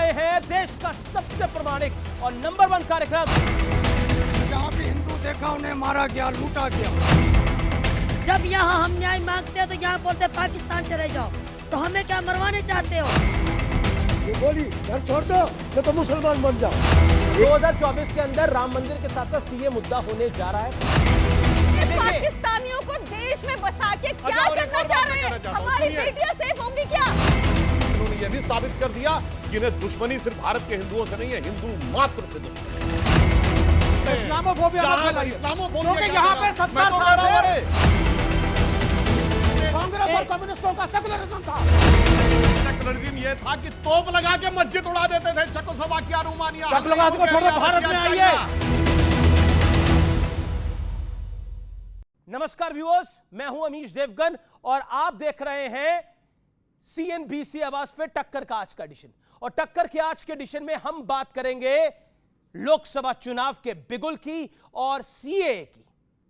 रहे हैं देश का सबसे प्रामाणिक और नंबर 1 कार्यक्रम। जहाँ भी हिंदू देखा उन्हें मारा गया, लूटा गया। जब यहाँ हम न्याय मांगते हैं तो यहाँ बोलते पाकिस्तान चले जाओ, तो हमें क्या मरवाने चाहते हो? ये बोली घर छोड़ दो तो मुसलमान बन जाओ। 2024 के अंदर राम मंदिर के साथ साथ सीए मुद्दा होने जा रहा है। पाकिस्तानियों को देश में बसा के क्या करना चाह रहे हैं? हमारी बेटियां सेफ होंगी क्या? उन्होंने यह भी साबित कर दिया कि इन्हें दुश्मनी सिर्फ भारत के हिंदुओं से नहीं है, हिंदू मात्र से दुश्मनी। इस्लामोफोबिया क्योंकि यहाँ पे 70 साल से कांग्रेस और कम्युनिस्टों का सेकुलरिज्म था। सेकुलरिज्म यह था कि तोप लगा के मस्जिद उड़ा देते थे। चेकोस्लोवाकिया, रोमानिया, को छोड़ो, भारत में आइए। नमस्कार व्यूअर्स, मैं हूं अमीश देवगन और आप देख रहे हैं सीएनबीसी आवाज पे टक्कर का आज का एडिशन। और टक्कर के आज के एडिशन में हम बात करेंगे लोकसभा चुनाव के बिगुल की और सीए की।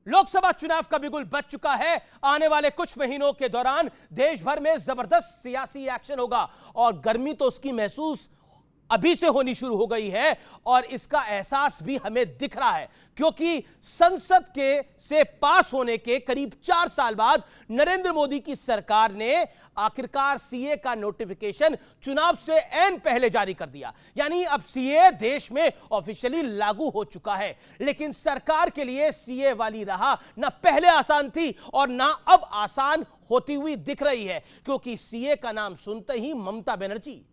लोकसभा चुनाव का बिगुल बज चुका है। आने वाले कुछ महीनों के दौरान देश भर में जबरदस्त सियासी एक्शन होगा और गर्मी तो उसकी महसूस अभी से होनी शुरू हो गई है और इसका एहसास भी हमें दिख रहा है, क्योंकि संसद के से पास होने के करीब 4 साल बाद नरेंद्र मोदी की सरकार ने आखिरकार सीए का नोटिफिकेशन चुनाव से ऐन पहले जारी कर दिया। यानी अब सीए देश में ऑफिशियली लागू हो चुका है। लेकिन सरकार के लिए सीए वाली राह ना पहले आसान थी और ना अब आसान होती हुई दिख रही है, क्योंकि सीए का नाम सुनते ही ममता बनर्जी,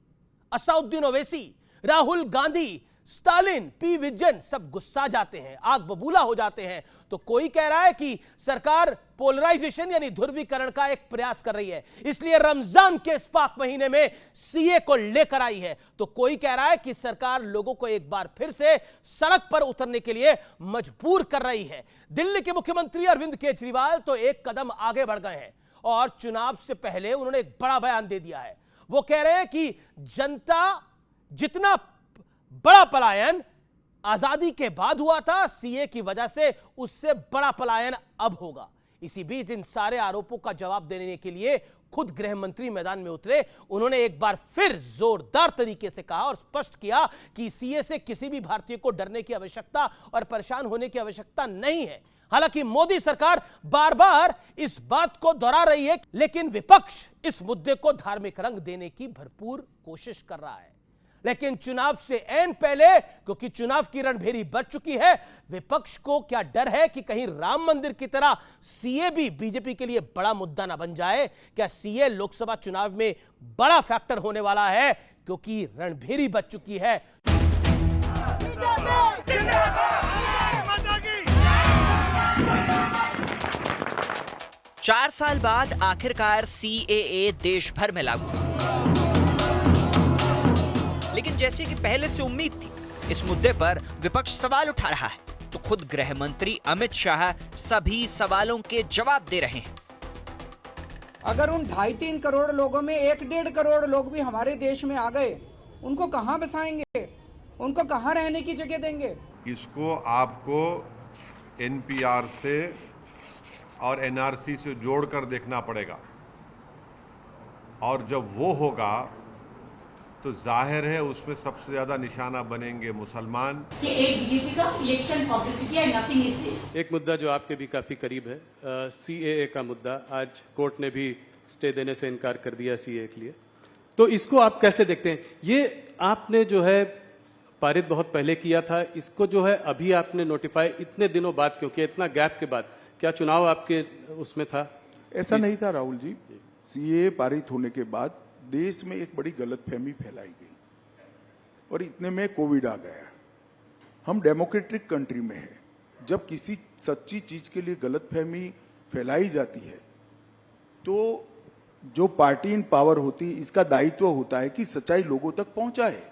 असदुद्दीन ओवैसी, राहुल गांधी, स्टालिन, पी विजयन सब गुस्सा जाते हैं, आग बबूला हो जाते हैं। तो कोई कह रहा है कि सरकार पोलराइजेशन यानी ध्रुवीकरण का एक प्रयास कर रही है, इसलिए रमजान के इस पाक महीने में सीए को लेकर आई है। तो कोई कह रहा है कि सरकार लोगों को एक बार फिर से सड़क पर उतरने के लिए मजबूर कर रही है। दिल्ली के मुख्यमंत्री अरविंद केजरीवाल तो एक कदम आगे बढ़ गए हैं और चुनाव से पहले उन्होंने एक बड़ा बयान दे दिया है। वो कह रहे हैं कि जनता जितना बड़ा पलायन आजादी के बाद हुआ था सीए की वजह से, उससे बड़ा पलायन अब होगा। इसी बीच इन सारे आरोपों का जवाब देने के लिए खुद गृह मंत्री मैदान में उतरे। उन्होंने एक बार फिर जोरदार तरीके से कहा और स्पष्ट किया कि सीए से किसी भी भारतीय को डरने की आवश्यकता और परेशान होने की आवश्यकता नहीं है। हालांकि मोदी सरकार बार बार इस बात को दोहरा रही है, लेकिन विपक्ष इस मुद्दे को धार्मिक रंग देने की भरपूर कोशिश कर रहा है। लेकिन चुनाव से ऐन पहले, क्योंकि चुनाव की रणभेरी बज चुकी है, विपक्ष को क्या डर है कि कहीं राम मंदिर की तरह सीए भी बीजेपी के लिए बड़ा मुद्दा ना बन जाए। क्या सीए लोकसभा चुनाव में बड़ा फैक्टर होने वाला है, क्योंकि रणभेरी बज चुकी है। 4 साल बाद आखिरकार सीएए देश भर में लागू, लेकिन जैसे कि पहले से उम्मीद थी, इस मुद्दे पर विपक्ष सवाल उठा रहा है। तो खुद गृह मंत्री अमित शाह सभी सवालों के जवाब दे रहे हैं। अगर उन 2.5-3 करोड़ लोगों में 1-1.5 करोड़ लोग भी हमारे देश में आ गए, उनको कहां बसाएंगे? उनको कहां रहने की जगह देंगे? इसको आपको एनपीआर से और एनआरसी से जोड़कर देखना पड़ेगा, और जब वो होगा तो जाहिर है उसमें सबसे ज्यादा निशाना बनेंगे मुसलमान। कि एक बीजेपी का इलेक्शन पब्लिसिटी है, नथिंग इज दिस। एक मुद्दा जो आपके भी काफी करीब है, सीएए का मुद्दा। आज कोर्ट ने भी स्टे देने से इनकार कर दिया सीएए के लिए, तो इसको आप कैसे देखते हैं? ये आपने जो है पारित बहुत पहले किया था, इसको जो है अभी आपने नोटिफाई इतने दिनों बाद क्यों किया, इतना गैप के बाद? क्या चुनाव आपके उसमें था? ऐसा नहीं था राहुल जी। सीए पारित होने के बाद देश में एक बड़ी गलतफहमी फैलाई गई और इतने में कोविड आ गया। हम डेमोक्रेटिक कंट्री में है, जब किसी सच्ची चीज के लिए गलतफहमी फैलाई जाती है तो जो पार्टी इन पावर होती है, इसका दायित्व होता है कि सच्चाई लोगों तक पहुंचाए।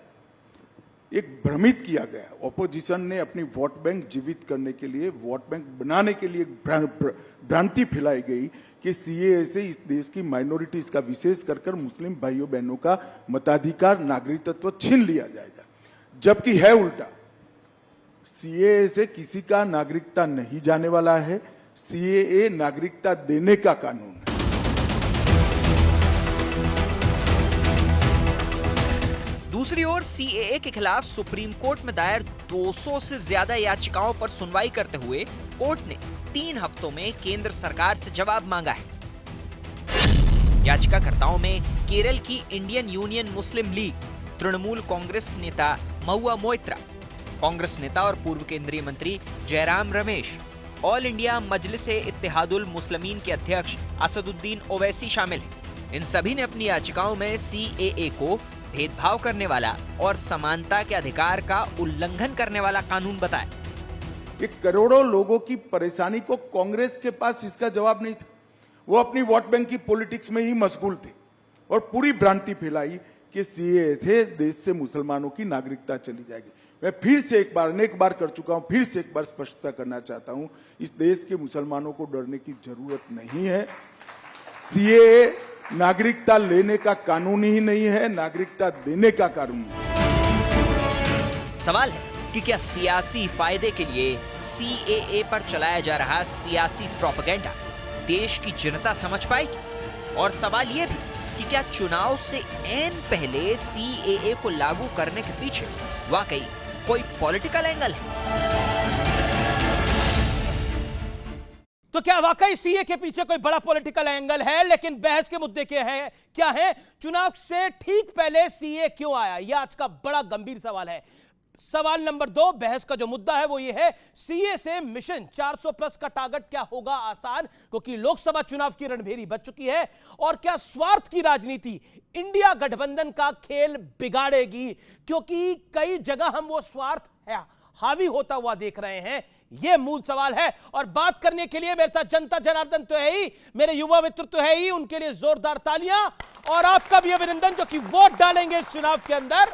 एक भ्रमित किया गया, ऑपोजिशन ने अपनी वोट बैंक जीवित करने के लिए, वोट बैंक बनाने के लिए भ्रांति फैलाई गई कि सीएए से इस देश की माइनॉरिटीज का, विशेष कर मुस्लिम भाइयों बहनों का मताधिकार, नागरिकत्व छीन लिया जाएगा, जबकि है उल्टा। सीएए से किसी का नागरिकता नहीं जाने वाला है, सीएए नागरिकता देने का कानून है। दूसरी ओर सीएए के खिलाफ सुप्रीम कोर्ट में दायर 200 से ज्यादा याचिकाओं पर सुनवाई करते हुए कोर्ट ने 3 हफ्तों में केंद्र सरकार से जवाब मांगा है। याचिकाकर्ताओं में केरल की इंडियन यूनियन मुस्लिम लीग, तृणमूल कांग्रेस नेता महुआ मोइत्रा, कांग्रेस नेता और पूर्व केंद्रीय मंत्री जयराम रमेश, ऑल इंडिया मजलिस-ए इत्तेहादुल मुस्लिमीन के अध्यक्ष असदुद्दीन ओवैसी शामिल हैं। इन सभी ने अपनी याचिकाओं में सीएए को भेदभाव करने वाला और समानता के अधिकार का उल्लंघन करने वाला कानून बताया। ये करोड़ों लोगों की परेशानी को कांग्रेस के पास इसका जवाब नहीं था। वो अपनी वोट बैंक की पॉलिटिक्स में ही मशगूल थे और पूरी भ्रांति फैलाई कि सीएए थे देश से मुसलमानों की नागरिकता चली जाएगी। मैं फिर से एक बार अनेक बार कर चुका हूं, फिर से एक बार स्पष्टता करना चाहता हूं, इस देश के मुसलमानों को डरने की जरूरत नहीं है। सीएए नागरिकता लेने का कानून ही नहीं है, नागरिकता देने का कानून है। सवाल है कि क्या सियासी फायदे के लिए सीएए पर चलाया जा रहा सियासी प्रोपेगेंडा देश की जनता समझ पाएगी? और सवाल यह भी कि क्या चुनाव से ऐन पहले सीएए को लागू करने के पीछे वाकई कोई पॉलिटिकल एंगल है? तो क्या वाकई सीए के पीछे कोई बड़ा पॉलिटिकल एंगल है? लेकिन बहस के मुद्दे क्या है? चुनाव से ठीक पहले सीए क्यों आया? यह आज का बड़ा गंभीर सवाल है। सवाल नंबर 2, बहस का जो मुद्दा है वो ये है, सीए से मिशन 400 प्लस का टारगेट क्या होगा आसान? क्योंकि लोकसभा चुनाव की रणभेरी बच चुकी है। और क्या स्वार्थ की राजनीति इंडिया गठबंधन का खेल बिगाड़ेगी? क्योंकि कई जगह हम वो स्वार्थ है हावी होता हुआ देख रहे हैं। यह मूल सवाल है। और बात करने के लिए मेरे साथ जनता जनार्दन तो है ही, मेरे युवा मित्र तो है ही, उनके लिए जोरदार तालियां और आपका भी अभिनंदन जो कि वोट डालेंगे इस चुनाव के अंदर।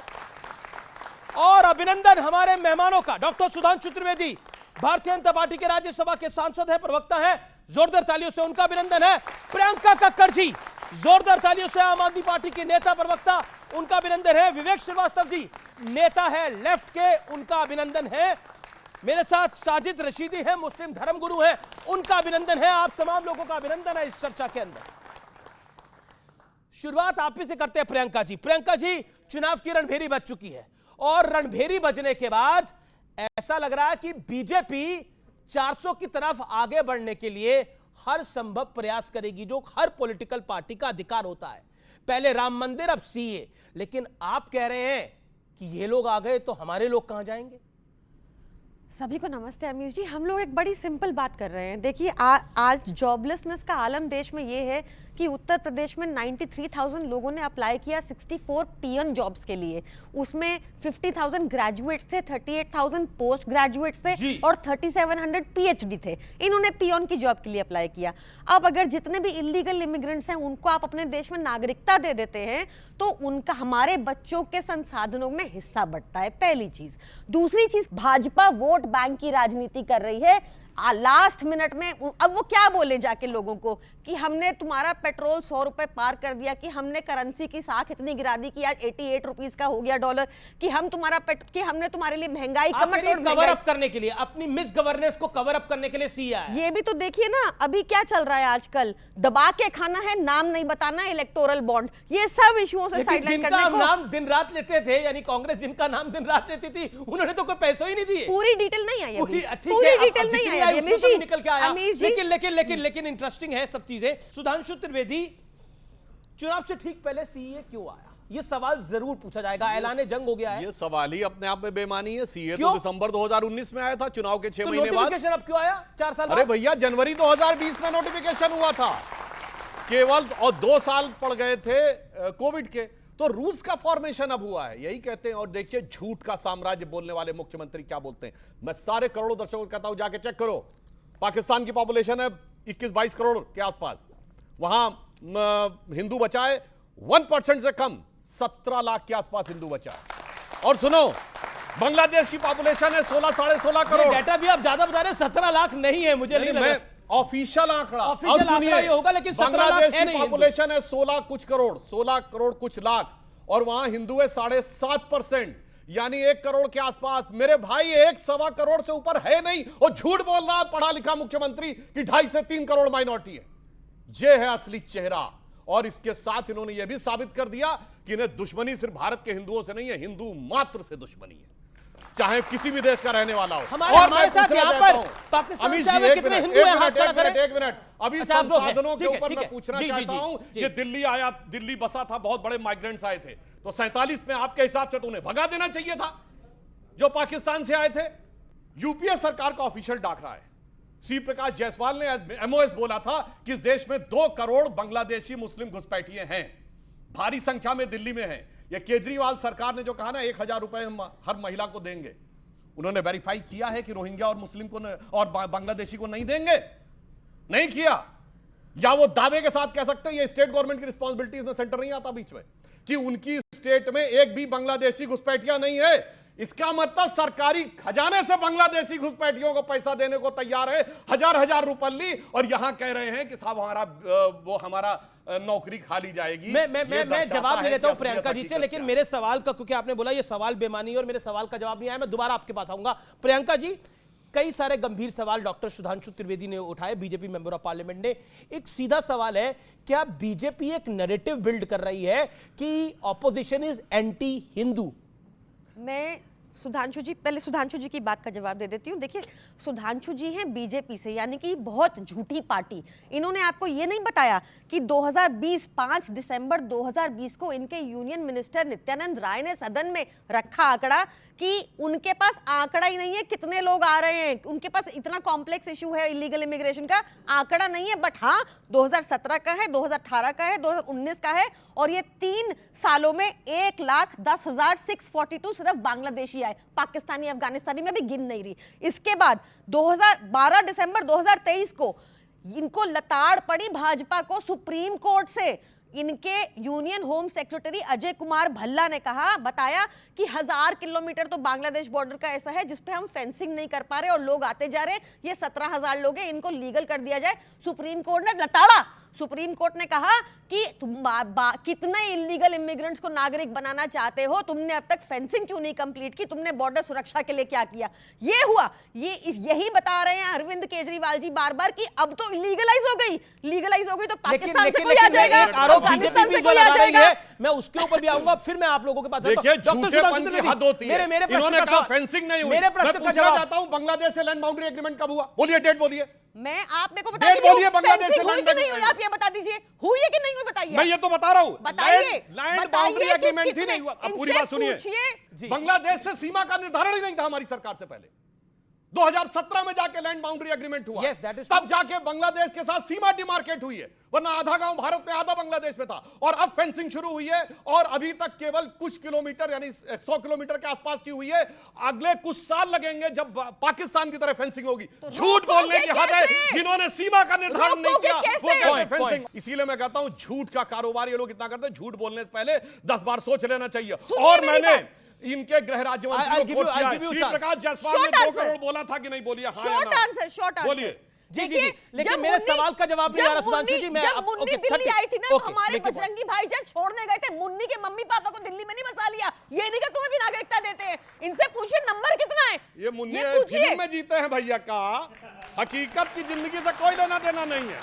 और अभिनंदन हमारे मेहमानों का, डॉक्टर सुधांशु त्रिवेदी भारतीय जनता पार्टी के राज्यसभा के सांसद है, प्रवक्ता है, जोरदार तालियों से उनका अभिनंदन है। प्रियंका कक्कड़ जी, जोरदार तालियों से आम आदमी पार्टी के नेता प्रवक्ता, उनका अभिनंदन है। विवेक श्रीवास्तव जी नेता है लेफ्ट के, उनका अभिनंदन है। मेरे साथ साजिद रशीदी है, मुस्लिम धर्मगुरु है, उनका अभिनंदन है। आप तमाम लोगों का अभिनंदन है इस चर्चा के अंदर। शुरुआत आप ही से करते हैं प्रियंका जी। प्रियंका जी, चुनाव की रणभेरी बच चुकी है और रणभेरी बजने के बाद ऐसा लग रहा है कि बीजेपी 400 की तरफ आगे बढ़ने के लिए हर संभव प्रयास करेगी, जो हर पॉलिटिकल पार्टी का अधिकार होता है। पहले राम मंदिर, अब सीए। लेकिन आप कह रहे हैं कि ये लोग आ गए तो हमारे लोग कहां जाएंगे? सभी को नमस्ते अमीश जी। हम लोग एक बड़ी सिंपल बात कर रहे हैं। देखिए आज जॉबलेसनेस का आलम देश में ये है कि उत्तर प्रदेश में 93,000 लोगों ने अप्लाई किया 64 पीएन जॉब्स के लिए। उसमें 50,000 ग्रेजुएट्स थे, 38,000 पोस्ट ग्रेजुएट्स थे और 3700 पीएचडी थे। इन्होंने पीएन की जॉब के लिए अप्लाई किया। अब अगर जितने भी इलीगल इमिग्रेंट्स हैं उनको आप अपने देश में नागरिकता दे देते हैं तो उनका हमारे बच्चों के संसाधनों में हिस्सा बढ़ता है, पहली चीज। दूसरी चीज, भाजपा वोट बैंक की राजनीति कर रही है। लास्ट मिनट में अब वो क्या बोले जाके लोगों को कि हमने तुम्हारा पेट्रोल 100 रुपए पार कर दिया, कि हमने करेंसी की साख इतनी गिरा दी कि आज 88 रुपीस का हो गया डॉलर, कि हमने तुम्हारे लिए महंगाई कवर अप करने के लिए, अपनी मिस गवर्नेंस को कवर अप करने के लिए सी आया। ये भी तो देखिए ना, अभी क्या चल रहा है आजकल, दबा के खाना है, नाम नहीं बताना, इलेक्टोरल बॉन्ड, ये सब इश्यूओं से साइडलाइन करने को नाम दिन रात लेते थे, यानी कांग्रेस जिनका नाम दिन रात लेती थी उन्होंने तो कोई पैसे ही नहीं दिए। पूरी डिटेल नहीं आई, पूरी डिटेल नहीं आई निकल के आया। लेकिन इंटरेस्टिंग है सब चीजें। सुधांशु त्रिवेदी, चुनाव से ठीक पहले सीए क्यों आया? ये सवाल जरूर पूछा जाएगा। ऐलान जंग हो गया है, ये सवाल ही अपने आप में बेमानी है। सीए तो दिसंबर 2019 में आया था, चुनाव के 6 महीने बाद। नोटिफिकेशन अब क्यों आया 4 साल बाद? अरे भैया, जनवरी 2020 में नोटिफिकेशन हुआ था केवल, और 2 साल पड़ गए थे कोविड के। तो रूस का फॉर्मेशन अब हुआ है, यही कहते हैं। और देखिए, झूठ का साम्राज्य बोलने वाले मुख्यमंत्री क्या बोलते हैं। मैं सारे करोड़ों दर्शकों को कहता हूं, जाके चेक करो। पाकिस्तान की पॉपुलेशन है 21-22 करोड़ के आसपास, वहां हिंदू बचा है 1% से कम, 17 लाख के आसपास हिंदू बचा है। और सुनो, बांग्लादेश की पॉपुलेशन है 16-16.5 करोड़। डेटा भी आप ज्यादा बता रहे हैं, 17 लाख नहीं है, मुझे नहीं लगा। ऑफिशियल आंकड़ा ये होगा, लेकिन बांग्लादेश की पॉपुलेशन है 16 कुछ करोड़, 16 करोड़ कुछ लाख, और वहां हिंदू है 7.5%, यानी 1 करोड़ के आसपास। मेरे भाई, 1-1.25 करोड़ से ऊपर है नहीं। और झूठ बोल रहा पढ़ा लिखा मुख्यमंत्री कि 2.5 से 3 करोड़ माइनॉरिटी है। ये है असली चेहरा। और इसके साथ इन्होंने यह भी साबित कर दिया कि इन्हें दुश्मनी सिर्फ भारत के हिंदुओं से नहीं है, हिंदू मात्र से दुश्मनी है, चाहे किसी भी देश का रहने वाला हो। हमारे साथ यहाँ पर पाकिस्तान अमीश से जी, आए कितने हिंदू हैं, हाथ खड़ा करें। एक मिनट, अभी अच्छा, आप लोग हैं। संसाधनों के ठीक है, ऊपर ठीक मैं है। पूछना जी, चाहता जी, हूं, जी। ये दिल्ली बसा था, बहुत बड़े माइग्रेंट्स आए थे, तो 47 में आपके हिसाब से तो उन्हें भगा देना चाहिए था जो पाकिस्तान से आए थे। यूपीए सरकार का ऑफिशियल डाक रहा है, श्री प्रकाश जायसवाल ने एमओएस बोला था कि इस देश में 2 करोड़ बांग्लादेशी मुस्लिम घुसपैठिए हैं, भारी संख्या में दिल्ली में हैं। यह केजरीवाल सरकार ने जो कहा ना 1000 रुपए हम हर महिला को देंगे, उन्होंने वेरीफाई किया है कि रोहिंग्या और मुस्लिम को और बांग्लादेशी को नहीं देंगे? नहीं किया। या वो दावे के साथ कह सकते हैं ये स्टेट गवर्नमेंट की रिस्पांसिबिलिटी में, सेंटर नहीं आता बीच में, कि उनकी स्टेट में एक भी बांग्लादेशी घुसपैठिया नहीं है। इसका मतलब सरकारी खजाने से बांग्लादेशी घुसपैठियों को पैसा देने को तैयार है, हजार रुपये, और यहां कह रहे हैं कि साहब हमारा नौकरी खाली जाएगी। मैं जवाब ले लेता हूं प्रियंका जी से, लेकिन मेरे सवाल का, क्योंकि आपने बोला ये सवाल बेमानी है और मेरे सवाल का जवाब नहीं आया, मैं दोबारा आपके पास आऊंगा। प्रियंका जी, कई सारे गंभीर सवाल डॉक्टर सुधांशु त्रिवेदी ने उठाए, बीजेपी मेंबर ऑफ पार्लियामेंट ने। एक सीधा सवाल है, क्या बीजेपी एक नैरेटिव बिल्ड कर रही है कि ऑपोजिशन इज एंटी हिंदू? मैं सुधांशु जी, पहले सुधांशु जी की बात का जवाब दे देती हूँ। देखिए, सुधांशु जी हैं बीजेपी से, यानी कि बहुत झूठी पार्टी। इन्होंने आपको ये नहीं बताया कि 5 दिसंबर 2020 को इनके यूनियन मिनिस्टर नित्यानंद राय ने सदन में रखा आंकड़ा कि उनके पास आंकड़ा ही नहीं है कितने लोग आ रहे हैं, उनके पास इतना कॉम्प्लेक्स इशू है इलीगल इमिग्रेशन का, आंकड़ा नहीं है। बट हाँ, 2017 का है, 2018 का है, 2019 का है, और ये 3 सालों में 1,10,642 सिर्फ बांग्लादेशी आए, पाकिस्तानी अफगानिस्तानी में भी गिन नहीं रही। इसके बाद 12 दिसंबर 2023 को इनको लताड़ पड़ी भाजपा को सुप्रीम कोर्ट से। इनके union home secretary Ajay Kumar Bhalla ने बताया कि 1000 किलोमीटर तो बांग्लादेश बॉर्डर का ऐसा है जिसपे हम फेंसिंग नहीं कर पा रहे और लोग आते जा रहे हैं, ये 17,000 लोग हैं, इनको लीगल कर दिया जाए। सुप्रीम कोर्ट ने लताड़ा। सुप्रीम कोर्ट ने कहा कि तुम कितने इलीगल इमिग्रेंट्स को नागरिक बनाना चाहते हो, तुमने अब तक फेंसिंग क्यों नहीं कंप्लीट की, तुमने बॉर्डर सुरक्षा के लिए क्या किया? ये हुआ। यही बता रहे हैं अरविंद केजरीवाल जी बार बार कि अब तो लीगलाइज हो गई तो पाकिस्तान से कोई आ जाएगा, अफगानिस्तान से कोई आ जाएगा। मैं उसके ऊपर भी आऊंगा, फिर मैं आप लोगों के पास देखिए, झूठेपन की हद होती है। इन्होंने कहा फेंसिंग नहीं हुई। मेरे प्रश्न का जवाब चाहता हूं, बांग्लादेश से लैंड बाउंड्री एग्रीमेंट कब हुआ? बोलिए, डेट बोलिए। मैं आप मेरे को बता दीजिए, बोलिए बांग्लादेश से हुई कि नहीं हुई, आप ये बता दीजिए, हुई है कि नहीं हुई बताइए। मैं ये तो बता रहा हूं, बताइए, लैंड बाउंड्री एग्रीमेंट ही नहीं हुआ। अब पूरी बात सुनिए, बांग्लादेश से सीमा का निर्धारण ही नहीं था हमारी सरकार से पहले। 2017 में जाके लैंड बाउंड्री एग्रीमेंट हुआ, तब जाके बांग्लादेश के साथ सीमा डिमार्केट हुई है, वरना आधा गांव भारत में आधा बांग्लादेश में था। और अब फेंसिंग शुरू हुई है, और अभी तक केवल कुछ किलोमीटर यानी 100 किलोमीटर के आसपास की हुई है। अगले कुछ साल लगेंगे जब पाकिस्तान की तरह फेंसिंग होगी। झूठ बोलने की हद है, जिन्होंने सीमा का निर्धारण नहीं किया वो कहते हैं फेंसिंग। इसीलिए मैं कहता हूं, झूठ का कारोबार ये लोग इतना करते हैं, झूठ बोलने से पहले 10 बार सोच लेना चाहिए। और मैंने इनके गृह राज्य मंत्री को श्री प्रकाश जायसवाल ने 2 करोड़ बोला था कि नहीं? बोलिए हाँ या ना, बोलिए। जी, लेकिन मेरे सवाल का जवाब नहीं आ रहा सुधांशु जी। मैं मुन्नी दिल्ली आई थी ना, तो हमारे बजरंगी भाईजान छोड़ने गए थे, मुन्नी के मम्मी पापा को दिल्ली में नहीं बसा लिया। ये नहीं कि तुम्हें भी नागरिकता देते हैं। इनसे पूछिए नंबर कितना है। ये मुन्नी फिल्म में जीते हैं भैया का, हकीकत की जिंदगी से कोई लेना देना नहीं है।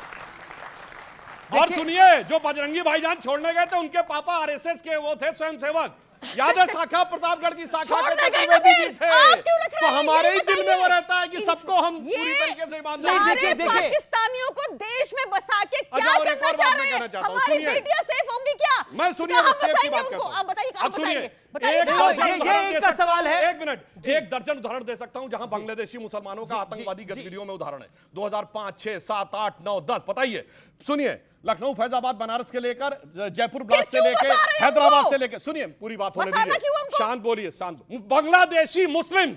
और सुनिए, जो बजरंगी भाईजान छोड़ने गए थे उनके पापा आरएसएस के वो थे स्वयंसेवक, याद है शाखा प्रतापगढ़ की शाखा के त्रिवेदी जी थे। तो हमारे ही दिल में वो रहता है कि सबको हम पूरी तरीके से ईमानदारी देखिए पाकिस्तानियों को देश में बसा के क्या करना चाह रहे हैं? हमारी बेटियां सेफ होंगी क्या? मैं सुनिए सेफ की बात करता हूं। आप बताइए, अब सुनिए, एक सवाल है, 1 मिनट, 1 दर्जन उदाहरण दे सकता हूं जहां बांग्लादेशी मुसलमानों का आतंकवादी गतिविधियों में उदाहरण है। 2005, 6, 7, 8, 9, 10 बताइए। सुनिए, लखनऊ, फैजाबाद, बनारस के लेकर जयपुर ब्लास्ट से लेकर हैदराबाद से लेकर, सुनिए पूरी बात होने दीजिए, शांत बोलिए, शांत। बांग्लादेशी मुस्लिम,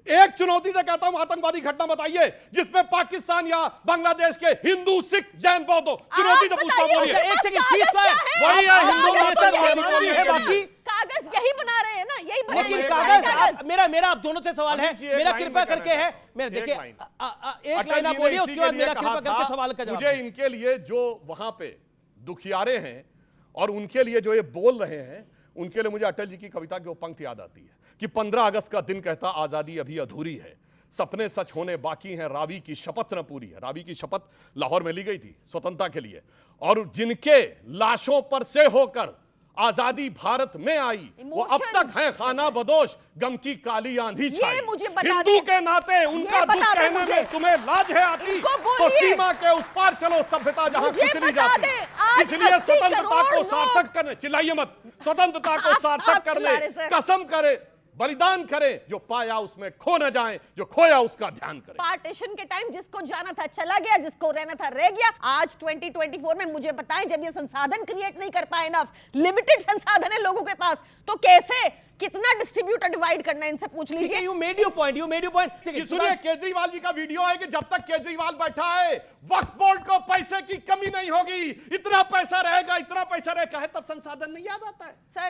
एक चुनौती से कहता हूं, आतंकवादी घटना बताइए जिसमें पाकिस्तान या बांग्लादेश के हिंदू, सिख, जैन, बौद्ध हो। चुनौती तो पूछता बोलिए। वही है हिंदू, बाकी कागज यही बना रहे हैं ना, यही बना लेकिन कागज मेरा आप दोनों से सवाल है, मेरा कृपया करके है, मेरा देखिए एक लाइन आप बोलिए, उसके बाद मेरा कृपया करके सवाल का जवाब। मुझे इनके लिए जो वहां पे दुखियारे हैं और उनके लिए जो ये बोल रहे हैं, उनके लिए मुझे अटल जी की कविता की वो पंक्ति याद आती है कि 15 अगस्त का दिन कहता आजादी अभी अधूरी है, सपने सच होने बाकी हैं, रावी की शपथ न पूरी है। रावी की शपथ लाहौर में ली गई थी स्वतंत्रता के लिए, और जिनके लाशों पर से होकर आजादी भारत में आई वो अब तक है खाना बदोश, गम की काली आंधी छाई। हिंदू के नाते उनका दुख कहने में तुम्हें लाज है आती, तो सीमा के उस पार चलो सभ्यता जहां खिचड़ी जाती। इसलिए स्वतंत्रता को सार्थक करने, चिल्लाइए मत, स्वतंत्रता को सार्थक करने कसम करे, बलिदान करें, जो पाया उसमें खो न जाए, जो खोया उसका ध्यान करें। पार्टीशन के टाइम जिसको जाना था चला गया, जिसको रहना था रह गया। आज 2024 में मुझे बताएं, जब ये संसाधन क्रिएट नहीं कर पाए, इनफ लिमिटेड संसाधन है लोगों के पास, तो कैसे, कितना डिस्ट्रीब्यूट और डिवाइड करना है, इनसे पूछ लीजिए। You made your point, you made your point. सुनिए, केजरीवाल जी का वीडियो है कि जब तक केजरीवाल बैठा है वक्फ बोर्ड को पैसे की कमी नहीं होगी, इतना पैसा रहेगा, इतना पैसा रहेगा है, तब संसाधन नहीं याद आता है सर।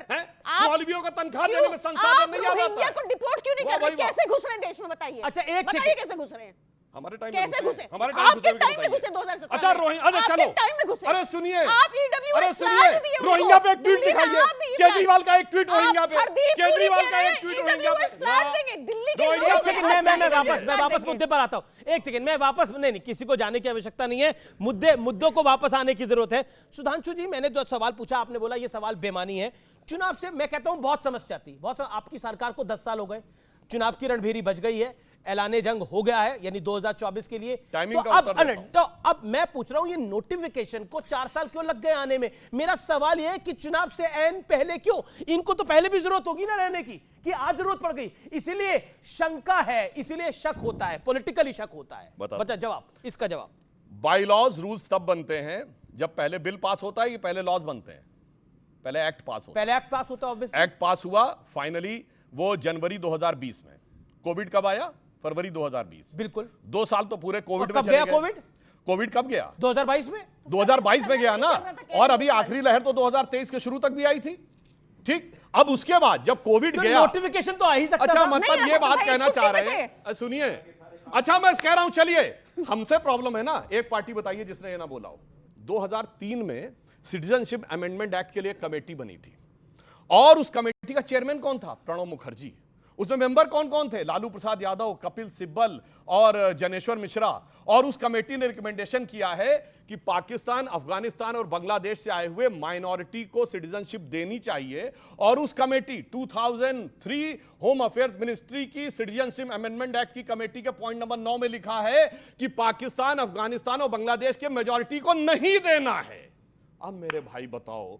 मौलवियों को तनख्वाह देने में संसाधन नहीं याद आता है। को डिपोर्ट क्यों नहीं कर रहे? कैसे घुस रहे हैं देश में, बताइए। अच्छा, एक बताइए कैसे घुस रहे हैं? हमारे टाइम कैसे घुसे? हमारे आपके टाइम में घुसे 2017। अच्छा अरे चलो, टाइम में घुसे। अरे सुनिए, आप ईडब्ल्यूएस अरे सुनिए, रोहिंग्या पे एक ट्वीट दिखाइए, केजरीवाल का एक ट्वीट रोहिंग्या पे, केजरीवाल का एक ट्वीट रोहिंग्या पे। मैं वापस मुद्दे पर आता हूं। एक सेकंड, मैं वापस नहीं, किसी को जाने की आवश्यकता नहीं है, मुद्दों को वापस आने की जरूरत है। सुधांशु जी, मैंने जो सवाल पूछा, आपने बोला ये सवाल बेमानी है। चुनाव से मैं कहता हूं बहुत समस्या थी, आपकी सरकार को 10 साल हो गए, चुनाव की रणभेरी बज गई है, ऐलाने जंग हो गया है, यानी 2024 के लिए। तो अब मैं पूछ रहा हूं, ये नोटिफिकेशन को 4 साल क्यों लग गए आने में? मेरा सवाल ये है कि चुनाव से ऐन पहले क्यों? इनको तो पहले भी जरूरत होगी ना रहने की, कि आज जरूरत पड़ गई, इसीलिए शंका है, इसीलिए शक होता है, पॉलिटिकली शक होता है। बता जवाब, इसका जवाब। बाई लॉज रूल्स तब बनते हैं जब पहले बिल पास होता है कि पहले लॉज बनते हैं? पहले एक्ट पास होता है। पहले एक्ट पास होता है। एक्ट पास हुआ फाइनली वो जनवरी 2020 में। कोविड कब आया? फरवरी 2020। बिल्कुल 2 साल तो पूरे कोविड में चले गए। कोविड कब गया? 2022 में। 2022 में गया ना, और अभी आखिरी लहर तो 2023 के शुरू तक भी आई थी। ठीक, अब उसके बाद जब कोविड गया, नोटिफिकेशन तो आ ही सकता था। अच्छा, मतलब ये बात कहना चाह रहे हैं, सुनिए, अच्छा मैं कह रहा हूं, चलिए हमसे प्रॉब्लम है ना, एक पार्टी बताइए जिसने ये ना बोला हो। 2003 में सिटीजनशिप अमेंडमेंट एक्ट के लिए कमेटी बनी थी, और उस कमेटी का चेयरमैन कौन था? प्रणब मुखर्जी। उसमें मेंबर कौन कौन थे? लालू प्रसाद यादव, कपिल सिब्बल और जनेश्वर मिश्रा। और उस कमेटी ने रिकमेंडेशन किया है कि पाकिस्तान, अफगानिस्तान और बांग्लादेश से आए हुए माइनॉरिटी को सिटीजनशिप देनी चाहिए। और उस कमेटी 2003 होम अफेयर्स मिनिस्ट्री की सिटीजनशिप अमेंडमेंट एक्ट की कमेटी के पॉइंट नंबर 9 में लिखा है कि पाकिस्तान, अफगानिस्तान और बांग्लादेश के मेजॉरिटी को नहीं देना है। अब मेरे भाई बताओ,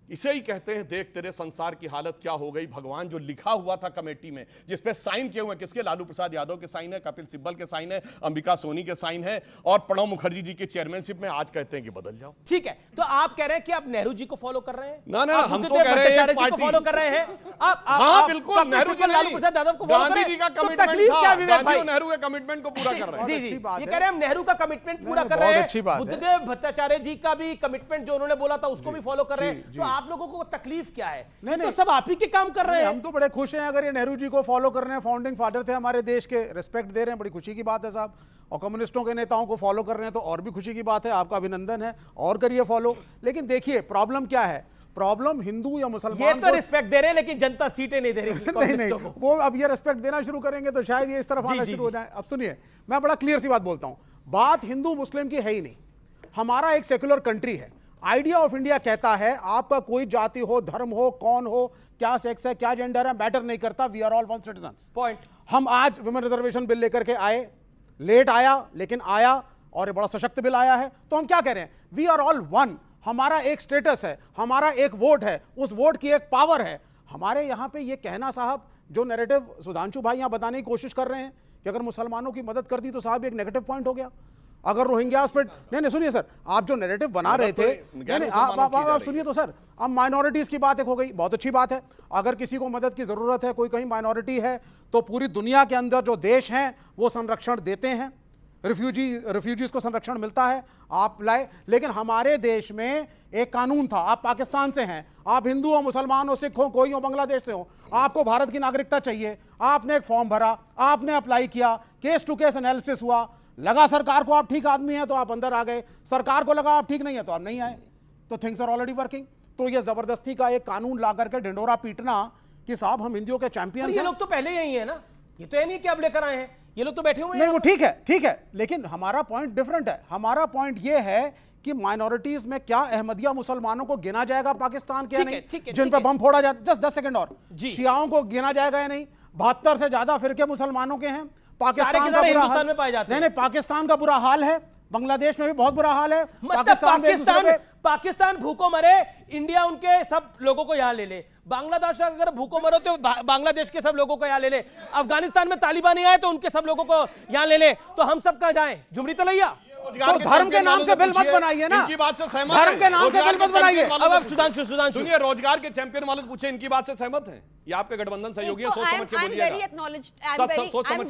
इसे ही कहते हैं देख तेरे संसार की हालत क्या हो गई भगवान। जो लिखा हुआ था कमेटी में, जिस पे साइन किए हुए, किसके? लालू प्रसाद यादव के साइन है, कपिल सिब्बल के साइन है, अंबिका सोनी के साइन है, और प्रणब मुखर्जी जी की चेयरमैनशिप में आज कहते हैं कि बदल जाओ। ठीक है, तो आप कह रहे हैं कि आप नेहरू जी को फॉलो कर रहे हैं? ना, हम तो कह रहे हैं पार्टी फॉलो कर रहे हैं। हाँ बिल्कुल, नेहरू जी, लालू प्रसाद यादव को फॉलो कर रहे हैं। गांधी जी का तो कमिटमेंट तकलीफ क्या है विवेक भाई? नेहरू के कमिटमेंट को पूरा कर रहे हैं। जी, ये कह रहे हैं हम नेहरू का कमिटमेंट पूरा कर रहे हैं, बुद्धदेव भट्टाचार्य जी का भी कमिटमेंट जो उन्होंने बोला था उसको भी फॉलो कर रहे हैं। तो आप लोगों को तकलीफ क्या है? नहीं, तो सब आप ही के काम कर रहे हैं। हम तो बड़े खुश हैं अगर ये नेहरू जी को फॉलो कर रहे हैं, फाउंडिंग फादर थे हमारे देश के, रिस्पेक्ट दे रहे हैं, बड़ी खुशी की बात है साहब। और कम्युनिस्टों के नेताओं को फॉलो कर रहे हैं तो और भी खुशी की बात है, आपका अभिनंदन है, और करिए फॉलो। लेकिन देखिए प्रॉब्लम क्या है, प्रॉब्लम हिंदू या मुसलमान, ये तो रिस्पेक्ट दे रहे हैं लेकिन जनता सीटें नहीं दे रही। नहीं, वो अब ये रिस्पेक्ट देना शुरू करेंगे तो शायद ये इस तरफ आना शुरू हो जाए। अब सुनिए, मैं बड़ा क्लियर सी बात बोलता हूं, बात हिंदू मुस्लिम की है ही नहीं। हमारा एक सेक्युलर कंट्री है, आइडिया ऑफ इंडिया कहता है आपका कोई जाति हो, धर्म हो, कौन हो, क्या सेक्स है, क्या जेंडर है, मैटर नहीं करता, we are all one citizens. Point. हम आज वुमेन रिजर्वेशन बिल लेकर के आए, लेट आया लेकिन आया, और ये बड़ा सशक्त बिल आया है। तो हम क्या कह रहे हैं? वी आर ऑल वन, हमारा एक स्टेटस है, हमारा एक वोट है, उस वोट की एक पावर है। हमारे यहां पे ये कहना साहब, जो नैरेटिव सुधांशु भाई यहां बताने की कोशिश कर रहे हैं कि अगर मुसलमानों की मदद कर दी तो साहब एक नेगेटिव पॉइंट हो गया। अगर रोहिंग्यास पे नहीं सुनिए सर, आप जो नैरेटिव बना रहे थे, नहीं आप सुनिए तो सर, अब माइनॉरिटीज की बात एक हो गई, बहुत अच्छी बात है। अगर किसी को मदद की जरूरत है, कोई कहीं माइनॉरिटी है, तो पूरी दुनिया के अंदर जो देश हैं वो संरक्षण देते हैं, रिफ्यूजीज को संरक्षण मिलता है, आप लाए। लेकिन हमारे देश में एक कानून था, आप पाकिस्तान से हैं, आप हिंदू हो, मुसलमान हो, सिख हो, कोई हो, बांग्लादेश से हो, आपको भारत की नागरिकता चाहिए, आपने एक फॉर्म भरा, आपने अप्लाई किया, केस टू केस एनालिसिस हुआ, लगा सरकार को आप ठीक आदमी हैं तो आप अंदर आ गए, सरकार को लगा आप ठीक नहीं है तो आप नहीं आए, तो थिंग्स आर ऑलरेडी वर्किंग। तो ये जबरदस्ती का एक कानून ला करके ढिंडोरा पीटना कि साहब हम हिंदियों के चैंपियन हैं। ये लोग तो पहले यही है ना, ये तो है नहीं कि अब लेकर आए हैं, ये लोग तो बैठे हुए हैं नहीं, वो ठीक है, लेकिन हमारा पॉइंट डिफरेंट है। हमारा पॉइंट ये है कि माइनॉरिटीज में क्या अहमदिया मुसलमानों को गिना जाएगा पाकिस्तान के या नहीं, जिन पर बम फोड़ा जाता। जस्ट 10 सेकंड और, शियाओं को गिना जाएगा या नहीं? 72 से ज्यादा फिरके मुसलमानों के हैं। पाकिस्तान का बुरा हाल, नहीं, पाकिस्तान का बुरा हाल है, बांग्लादेश में भी बहुत बुरा हाल है। पाकिस्तान भूखों मरे, इंडिया उनके सब लोगों को यहां ले ले। बांग्लादेश अगर भूखों मरो तो बांग्लादेश के सब लोगों को यहां ले ले। अफगानिस्तान में तालिबान आए तो उनके सब लोगों को यहां ले ले। तो हम सब कहां जाएं? जुमरी तलैया। तो धर्म के नाम से बिल मत बनाइए ना, इनकी बात से सहमत धर्म के नाम से बिल मत बनाइए। अब सुधांशु सुनिए, रोजगार के चैंपियन वाले पूछे, इनकी बात से सहमत हैं? ये आपके गठबंधन सहयोगी है, सोच समझ के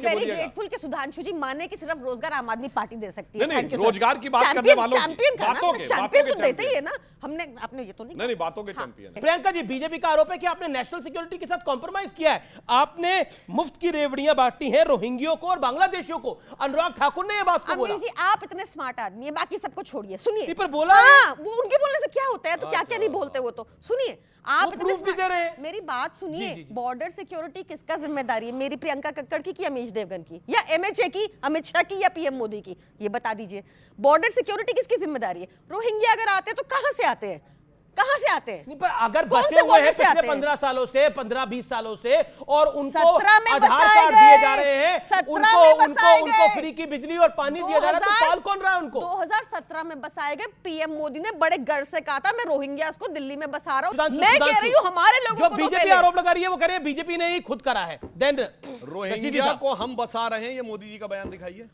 बोलिएगा। ग्रेटफुल कि सुधांशु जी माने कि सिर्फ रोजगार आम आदमी पार्टी दे सकती है। नहीं, रोजगार की बात करने वालों बातों के चैंपियन तो देते ही है ना। हमने आपने ये तो नहीं, बातों के चैंपियन। प्रियंका जी, बीजेपी का आरोप है कि आपने नेशनल सिक्योरिटी के साथ कॉम्प्रोमाइज किया है। आपने मुफ्त की रेवड़ियां बांटी हैं रोहिंग्यों को और बांग्लादेशियों को। अनुराग ठाकुर ने यह बात को बोला। जी, आप इतने स्मार्ट आदमी है, बाकी सबको छोड़िए, सुनिए। पर बोला वो उनके बोलने से क्या होता है, तो क्या क्या नहीं बोलते वो तो सुनिए। आप प्रूफ भी दे रहे हैं। मेरी बात सुनिए, बॉर्डर सिक्योरिटी किसका जिम्मेदारी है? मेरी प्रियंका कक्कड़ की अमीश देवगन की, या एमएचए की, अमित शाह की, या पीएम मोदी की? ये बता दीजिए, बॉर्डर सिक्योरिटी किसकी जिम्मेदारी है? रोहिंग्या अगर आते हैं तो कहां से आते हैं? कहां से आते हैं? नहीं, पर अगर बसे हुए हैं पिछले 15 सालों से, 15-20 सालों से, और उनको आधार कार्ड दिए जा रहे हैं, उनको फ्री की बिजली और पानी दिया जा रहा है, तो पाल कौन रहा है उनको? 2017 में बसाए गए। पीएम मोदी ने बड़े गर्व से कहा था, मैं रोहिंग्या को दिल्ली में बसा रहा हूं। मैं कह रही हूं हमारे लोगों को, जो बीजेपी आरोप लगा रही है वो कह रही है बीजेपी ने ही खुद करा है। देन रोहिंग्या को हम बसा रहे हैं, ये मोदी जी का बयान दिखाइए।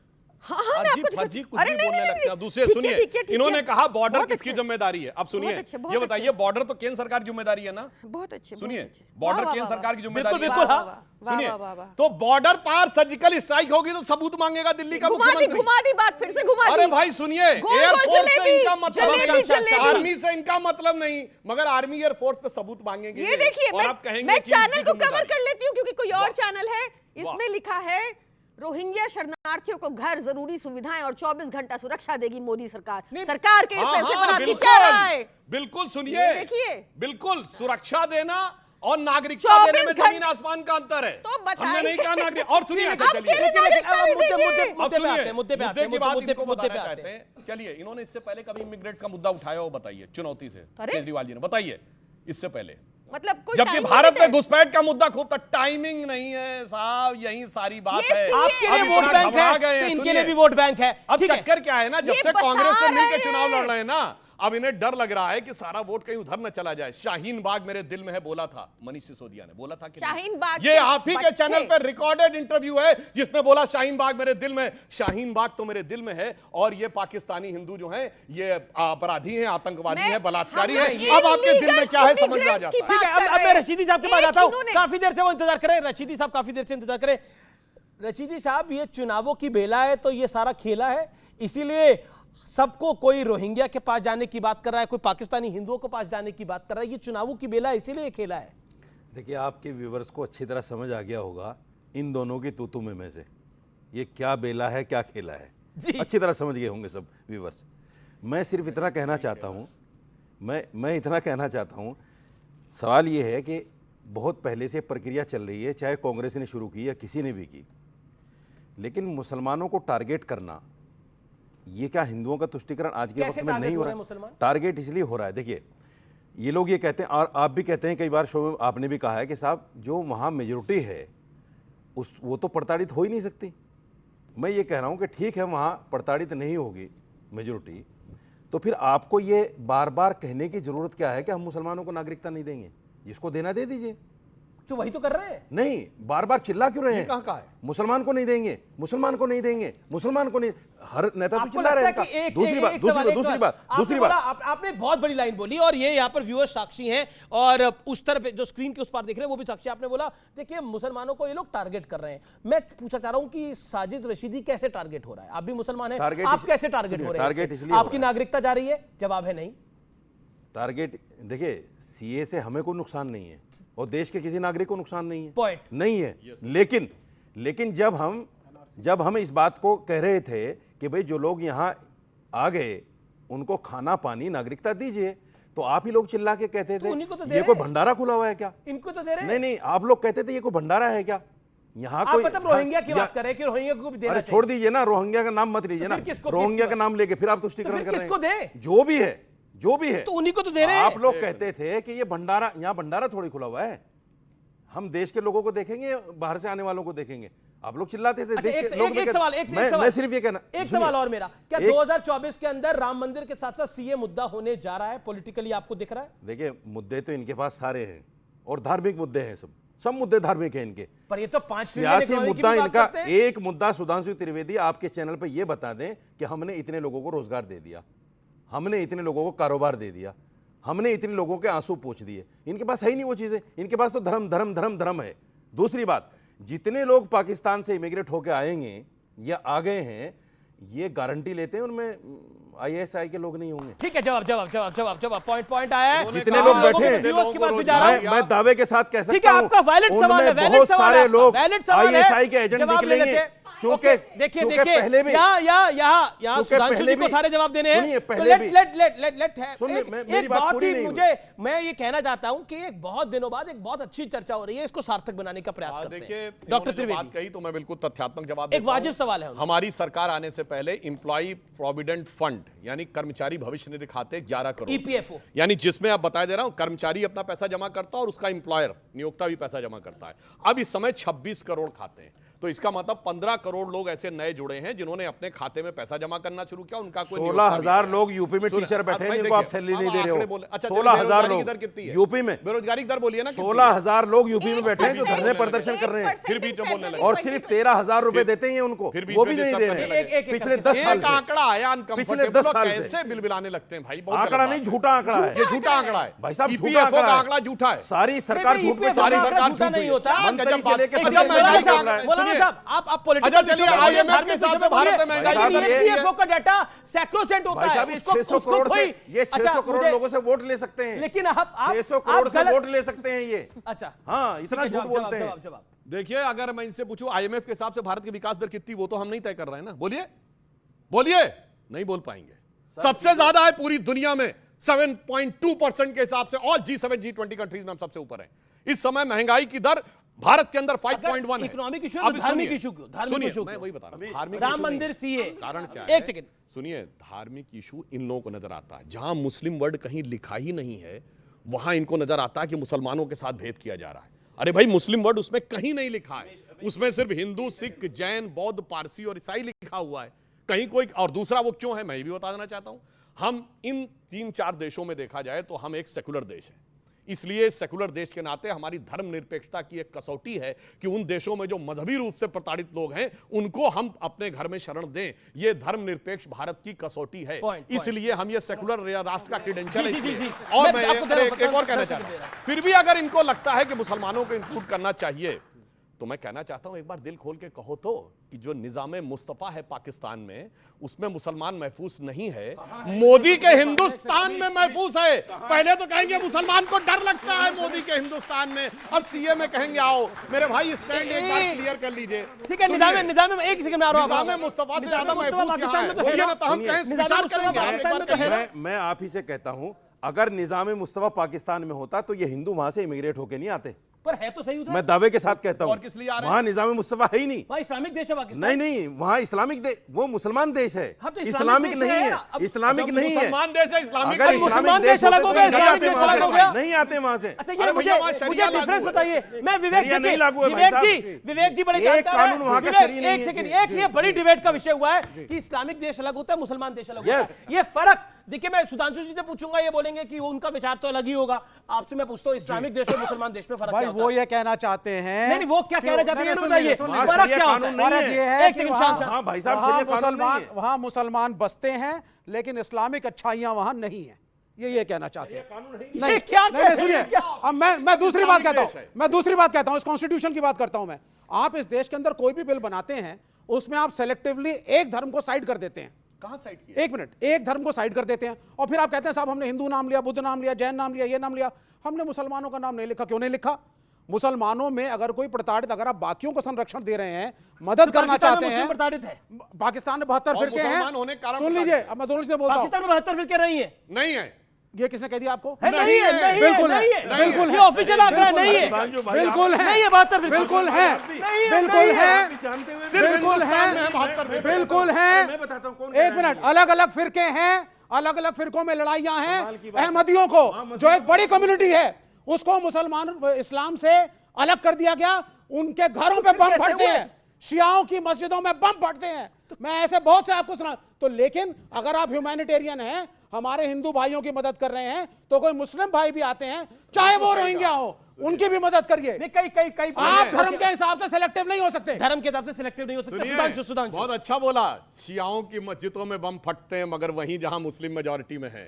हाँ, अजीब फर्जी कुछ भी बोलने लगते हैं। दूसरे सुनिए, इन्होंने कहा बॉर्डर किसकी जिम्मेदारी है। अब सुनिए, ये बताइए, बॉर्डर तो केंद्र सरकार की जिम्मेदारी है ना? बहुत अच्छे। सुनिए, बॉर्डर केंद्र सरकार की जिम्मेदारी है। बिल्कुल, सुनिए, तो बॉर्डर पार सर्जिकल स्ट्राइक होगी तो सबूत मांगेगा दिल्ली का मुख्यमंत्री। घुमा दी बात, फिर से घुमा दी। अरे भाई सुनिए, एयरफोर्स से इनका मतलब, आर्मी से इनका मतलब नहीं, मगर आर्मी एयरफोर्स पे सबूत मांगेंगे। ये देखिए, और आप कहेंगे मैं चैनल को कवर कर लेती हूँ क्योंकि कोई और चैनल है, इसमें लिखा है रोहिंग्या शरणार्थियों को घर, जरूरी सुविधाएं और 24 घंटा सुरक्षा देगी मोदी सरकार। सरकार के इस फैसले पर आपकी क्या राय? बिल्कुल सुनिए, देखिए, बिल्कुल सुरक्षा देना और नागरिकता देने में जमीन आसमान का अंतर है। तो हमने नहीं कहा नागरिक। और सुनिए, चलिए, इन्होंने इससे पहले कभी इमिग्रेट्स का मुद्दा उठाया हो? बताइए, चुनौती से केजरीवाल जी ने बताइए इससे पहले। मतलब जबकि भारत में घुसपैठ का मुद्दा खूब था। टाइमिंग नहीं है साहब, यही सारी बात है। आपके लिए वोट बैंक है तो इनके लिए भी वोट बैंक है। अब चक्कर क्या है ना, जब से कांग्रेस से मिलकर चुनाव लड़ रहे हैं ना, अब इन्हें डर लग रहा है कि सारा वोट कहीं उधर न चला जाए। शाहीन बाग मेरे दिल में है बोला था मनीष सिसोदिया ने, बोला था कि शाहीन बाग, ये आप ही के चैनल पर रिकॉर्डेड इंटरव्यू है जिसमें बोला शाहीन बाग मेरे दिल में। शाहीन बाग तो मेरे दिल में है, और ये पाकिस्तानी हिंदू जो हैं ये अपराधी हैं, आतंकवादी हैं, बलात्कारी हैं। अब आपके दिल में क्या है समझ में आ जाता है। ठीक है, अब मैं रशीदी साहब के पास आता हूं। काफी देर से वो इंतजार करें, रशीदी साहब काफी देर से इंतजार करें। रशीदी साहब, ये चुनावों की बेला है तो ये सारा खेला है, इसीलिए सबको कोई रोहिंग्या के पास जाने की बात कर रहा है, कोई पाकिस्तानी हिंदुओं के पास जाने की बात कर रहा है। ये चुनावों की बेला है, इसीलिए खेला है। देखिए, आपके व्यूवर्स को अच्छी तरह समझ आ गया होगा इन दोनों की तूतू में से ये क्या बेला है, क्या खेला है। अच्छी तरह समझ गए होंगे सब व्यूवर्स। मैं सिर्फ इतना कहना चाहता हूँ, मैं इतना कहना चाहता हूँ, सवाल ये है कि बहुत पहले से प्रक्रिया चल रही है, चाहे कांग्रेस ने शुरू की या किसी ने भी की, लेकिन मुसलमानों को टारगेट करना, ये क्या हिंदुओं का तुष्टीकरण आज के वक्त में नहीं हो रहा है? टारगेट इसलिए हो रहा है, देखिए, ये लोग ये कहते हैं, और आप भी कहते हैं, कई बार शो में आपने भी कहा है कि साहब जो वहाँ मेजोरिटी है वो तो प्रताड़ित हो ही नहीं सकती। मैं ये कह रहा हूँ कि ठीक है, वहाँ प्रताड़ित नहीं होगी मेजोरिटी, तो फिर आपको ये बार बार कहने की जरूरत क्या है कि हम मुसलमानों को नागरिकता नहीं देंगे? जिसको देना दे दीजिए। तो वही तो कर रहे हैं। नहीं, बार बार चिल्ला क्यों रहे हैं? कहाँ है? मुसलमान को नहीं देंगे, मुसलमान को नहीं देंगे, मुसलमान को नहीं। हर नेता तो चिल्ला रहे हैं। दूसरी बात आपने एक बहुत बड़ी लाइन बोली, और ये यहाँ पर व्यूअर्स साक्षी हैं, और उस तरफ जो स्क्रीन के उस पार देख रहे हैं वो भी साक्षी। आपने बोला देखिए मुसलमानों को ये लोग टारगेट कर रहे हैं। मैं पूछना चाह रहा हूँ कि साजिद रशीदी कैसे टारगेट हो रहा है? आप भी मुसलमान हैं, आप कैसे टारगेट हो रहे हैं? आपकी नागरिकता जा रही है? जवाब है नहीं। टारगेट, देखिए, सीए से हमें कोई नुकसान नहीं है और देश के किसी नागरिक को नुकसान नहीं है, पॉइंट नहीं है। लेकिन जब हम इस बात को कह रहे थे कि भाई जो लोग यहाँ आ गए उनको खाना पानी नागरिकता दीजिए, तो आप ही लोग चिल्ला के कहते थे तो ये कोई भंडारा खुला हुआ है क्या? इनको तो दे रहे हैं। नहीं, आप लोग कहते थे ये कोई भंडारा है क्या? यहाँ आप कोई मतलब रोहिंग्या की बात कर रहे हैं कि रोहिंग्या को भी देना अरे चाहिए। छोड़ दीजिए ना, रोहिंग्या का नाम मत लीजिए ना, किसको- रोहिंग्या किसको- का नाम लेके फिर आप तो तुष्टिकरण फिर कर रहे किसको हैं। दे? जो भी है, जो भी है, तो उन्हीं को तो दे रहे हैं। आप लोग कहते थे कि ये भंडारा, यहाँ भंडारा थोड़ी खुला हुआ है, हम देश के लोगों को देखेंगे, बाहर से आने वालों को देखेंगे। आप लोग चिल्लाते थे अच्छा, देश एक के लोग एक सवाल, एक सवाल, मैं सिर्फ ये कहना, एक सुनिए, सवाल और मेरा, क्या एक- 2024 के अंदर राम मंदिर के साथ साथ सीए मुद्दा होने जा रहा है? पॉलिटिकली आपको दिख रहा है? देखिए मुद्दे तो इनके पास सारे हैं और धार्मिक मुद्दे हैं, सब मुद्दे धार्मिक हैं इनके। पर ये तो 5 सियासी मुद्दा इनका, एक मुद्दा सुधांशु त्रिवेदी आपके चैनल पर यह बता दें कि हमने इतने लोगों को रोजगार दे दिया, हमने इतने लोगों को कारोबार दे दिया, हमने इतने लोगों के आंसू पोंछ दिए। इनके पास है ही नहीं वो चीजें, इनके पास तो धर्म धर्म धर्म धर्म है। दूसरी बात, जितने लोग पाकिस्तान से इमिग्रेट होकर आएंगे या आ गए हैं, ये गारंटी लेते हैं उनमें आईएसआई के लोग नहीं होंगे। ठीक है, जवाब पॉइंट आया है। जितने लोग बैठे हैं, व्यूअर्स की बात भी जा रहा हूं। मैं दावे के साथ कह ठीक सकता है, हूं, आपका वैलिड सवाल है, उनमें वैलिड बहुत सवाल है सारे आपका, लोग वैलिड सवाल है। आईएसआई के एजेंट जवाब ले निकलेंगे। लेते हैं। चूंकि देखिए पहले भी यहाँ चूंकि सुधांशु पहले जी को भी- सारे जवाब देने सुनिए, हैं। पहले भी- सुनिए, एक मेरी बात बहुत पूरी ही नहीं हुई। मैं ये कहना चाहता हूं कि एक बहुत दिनों बाद एक बहुत अच्छी चर्चा हो रही है, इसको सार्थक बनाने का प्रयास करते देखिए हैं। डॉक्टर डॉक्टर बात त्रिवेदी, कही तो मैं बिल्कुल तथ्यात्मक जवाब एक देता हूं। वाजिब सवाल है उनका। हमारी सरकार आने से पहले इंप्लॉई प्रोविडेंट फंड यानी कर्मचारी भविष्य निधि खाते 11 करोड़, ईपीएफओ, यानी जिसमें आप बता दे रहा हूं कर्मचारी अपना पैसा जमा करता है और उसका एम्प्लॉयर नियोक्ता भी पैसा जमा करता है। अब इस समय 26 करोड़ खाते हैं, तो इसका मतलब 15 करोड़ लोग ऐसे नए जुड़े हैं जिन्होंने अपने खाते में पैसा जमा करना शुरू किया। उनका कोई 16,000 लोग यूपी में टीचर बैठे हैं जिनको आप सैलरी नहीं दे रहे हो। 16,000 लोग यूपी में, बेरोजगारी दर बोलिए ना, 16,000 लोग यूपी में बैठे हैं जो धरने प्रदर्शन कर रहे हैं, फिर बीच में बोलने लगे और सिर्फ 13,000 रुपए देते हैं उनको, फिर बीच वो में भी नहीं डिस्टर्ब दे करने रहे लगे। हैं पिछले 10 साल एक से। आंकड़ा आया पिछले 10 साल से कैसे बिल बिलाने लगते हैं भाई, बहुत आंकड़ा गलत नहीं, बात है। झूठा आंकड़ा है, ये झूठा आंकड़ा है भाई साहब, झूठा EPFO का आंकड़ा आंकड़ा झूठा है। सारी सरकार झूठ पे सारी सरकार झूठा नहीं होता। मंत्री से लेकर अच्छा, सब मौलाना झूठ बोल रहा है। मौलाना साहब, आप पॉलिटिकल अच्छा, चलिए, IMF के साथ में भारत में महंगाई भाई साहब, ये- ईपीएफओ का डाटा सैक्रोसेंट होता भाई है, साहब, ये उसको 600 उसको करोड़ कोई से, ये 600 करोड़ लोगों से वोट ले सकते हैं, लेकिन आप 600 करोड़ से गलत- वोट ले सकते हैं ये। अच्छा, हाँ, ठीक इतना है, झूठ जवाब, बोलते हैं। जवाब, जवाब। देखिए, अगर मैं इनसे पूछूं आईएमएफ के हिसाब से भारत की विकास दर कितनी, वो तो हम नहीं तय कर रहे हैं ना। बोलिए बोलिए, नहीं बोल पाएंगे। सबसे ज्यादा है पूरी दुनिया में, 7.2% के हिसाब से ऑल G7 G20 कंट्रीज में हम सबसे ऊपर हैं। इस समय महंगाई की दर भारत के अंदर 5.1 है। इकोनॉमिक इशू है तो धार्मिक इशू क्यों? धार्मिक सुनिए, इशू मैं क्यों? वही बता रहा हूं, धार्मिक राम इशू नहीं मंदिर है। सीए, कारण क्या एक है? सेकंड। सुनिए, धार्मिक इशू इन लोगों को नजर आता है, जहां मुस्लिम वर्ड कहीं लिखा ही नहीं है वहां इनको नजर आता है कि मुसलमानों के साथ भेद किया जा रहा है। अरे भाई, मुस्लिम वर्ड उसमें कहीं नहीं लिखा है, उसमें सिर्फ हिंदू, सिख, जैन, बौद्ध, पारसी और ईसाई लिखा हुआ है, कहीं कोई। और दूसरा वो क्यों है मैं भी बता देना चाहता हूं। हम इन 3-4 देशों में देखा जाए तो हम एक सेकुलर देश है, इसलिए सेकुलर देश के नाते हमारी धर्मनिरपेक्षता की एक कसौटी है कि उन देशों में जो मजहबी रूप से प्रताड़ित लोग हैं उनको हम अपने घर में शरण दें। ये धर्मनिरपेक्ष भारत की कसौटी है, इसलिए हम ये सेकुलर राष्ट्र का क्रेडेंशियल है इसलिए। और मैं एक और कहना चाहता हूं, फिर भी अगर इनको लगता है कि मुसलमानों को इंक्लूड करना चाहिए तो मैं कहना चाहता हूं एक बार दिल खोल के कहो तो कि जो निजाम मुस्तफा है पाकिस्तान में, उसमें मुसलमान महफूज नहीं है, मोदी के हिंदुस्तान में महफूज है। पहले तो कहेंगे मुसलमान को डर लगता है मोदी के हिंदुस्तान में, अब सीए में कहेंगे आओ मेरे भाई स्टैंड एक बार क्लियर कर लीजिए। ठीक है, निजाम में एक सेकंड में आ रहा हूं। निजाम मुस्तफा से ज्यादा महफूज पाकिस्तान में तो है ना, तो हम कहें विचार करेंगे। मैं आप ही से कहता हूं, अगर निजाम मुस्तफा पाकिस्तान में होता तो ये हिंदू वहां से इमिग्रेट होके नहीं आते, पर है तो सही उधर। मैं दावे के साथ कहता हूं। और किस लिए आ रहे हैं? वहां निजाम मुस्तफा है ही नहीं, वहां इस्लामिक देश है पाकिस्तान। नहीं नहीं, वहां इस्लामिक देश, वो मुसलमान देश है, हाँ, तो इस्लामिक देश नहीं है है, ना। अब इस्लामिक नहीं है। मुसलमान देश है, इस्लामिक अगर नहीं है। मुसलमान देश अलग हो गया, इस्लामिक देश अलग हो गया, नहीं आते वहां से। अच्छा, अरे ये भैया, वहाँ मुझे शरिया लागू डिफरेंस है। बताइए। मैं शरिया नहीं लागू है भाई साहब। विवेक जी बड़े एक जानकार हैं। कानून वहाँ का विवेक, शरिया नहीं एक है। सेकंड, एक ये बड़ी डिबेट का विषय हुआ है कि इस्लामिक देश अलग होता है, मुसलमान देश अलग होता Yes. है। ये फर्क देखिए, मैं सुधांशु जी से पूछूंगा, ये बोलेंगे कि वो उनका विचार तो अलग ही होगा। आपसे मैं पूछता हूँ, इस्लामिक देश और मुसलमान देश में फर्क भाई क्या होता वो है? ये कहना चाहते हैं, नहीं, वो क्या कहना चाहते हैं ये नहीं, बताइए, सुन लीजिए, फर्क क्या होता है? फर्क ये है एक कि सेकंड, वहाँ- शांत- हाँ भाई साहब, वहाँ शरिया कानून नहीं है। वहाँ मुसलमान बसते हैं लेकिन इस्लामिक अच्छाइयां वहां नहीं है, ये कहना चाहते हैं। ये क्या कह रहे हैं? सुनिए, अब मैं दूसरी बात कहता हूं, इस कॉन्स्टिट्यूशन की बात करता हूं मैं। आप इस देश के अंदर कोई भी बिल बनाते हैं उसमें आप सेलेक्टिवली एक धर्म को साइड कर देते हैं। कहां साइड किया? एक मिनट, एक धर्म को साइड कर देते हैं और फिर आप कहते हैं साहब हमने हिंदू नाम लिया, बुद्ध नाम लिया, जैन नाम लिया, ये नाम लिया, हमने मुसलमानों का नाम नहीं लिखा। क्यों नहीं लिखा? मुसलमानों में अगर कोई प्रताड़ित, अगर आप बाकियों को संरक्षण दे रहे हैं, मदद करना चाहते हैं। प्रताड़ित है पाकिस्तान में 72 फिरके हैं, मुसलमान होने के कारण सुन लीजिए, अब मैं दोनों से बोलता हूं। पाकिस्तान में 72 फिरके नहीं है, नहीं है, ये किसने कह दिया आपको? नहीं है, नहीं बिल्कुल है, है, नहीं है, बिल्कुल ये है, ऑफिशियल आंकड़ा नहीं है, बिल्कुल है, नहीं है 72 बिल्कुल है, बिल्कुल है, बिल्कुल है, बिल्कुल है। मैं बताता हूं कौन। एक मिनट, अलग अलग फिरके हैं, अलग अलग फिरकों में लड़ाइयां हैं। अहमदियों को, जो एक बड़ी कम्युनिटी है, उसको मुसलमान इस्लाम से अलग कर दिया गया। उनके घरों पे बम फटते हैं, शियाओं की मस्जिदों में बम फटते हैं। मैं ऐसे बहुत से आपको सुना तो, लेकिन अगर आप ह्यूमैनिटेरियन हैं, हमारे हिंदू भाइयों की मदद कर रहे हैं, तो कोई मुस्लिम भाई भी आते हैं, चाहे वो रोहिंग्या हो, उनकी भी मदद करिए। कई आप धर्म के हिसाब से सिलेक्टिव नहीं हो सकते। धर्म के हिसाब से सिलेक्टिव नहीं हो सकते। सुधांशु बहुत अच्छा बोला, शियाओं की मस्जिदों में बम फटते हैं, मगर वहीं जहां मुस्लिम मेजॉरिटी में है,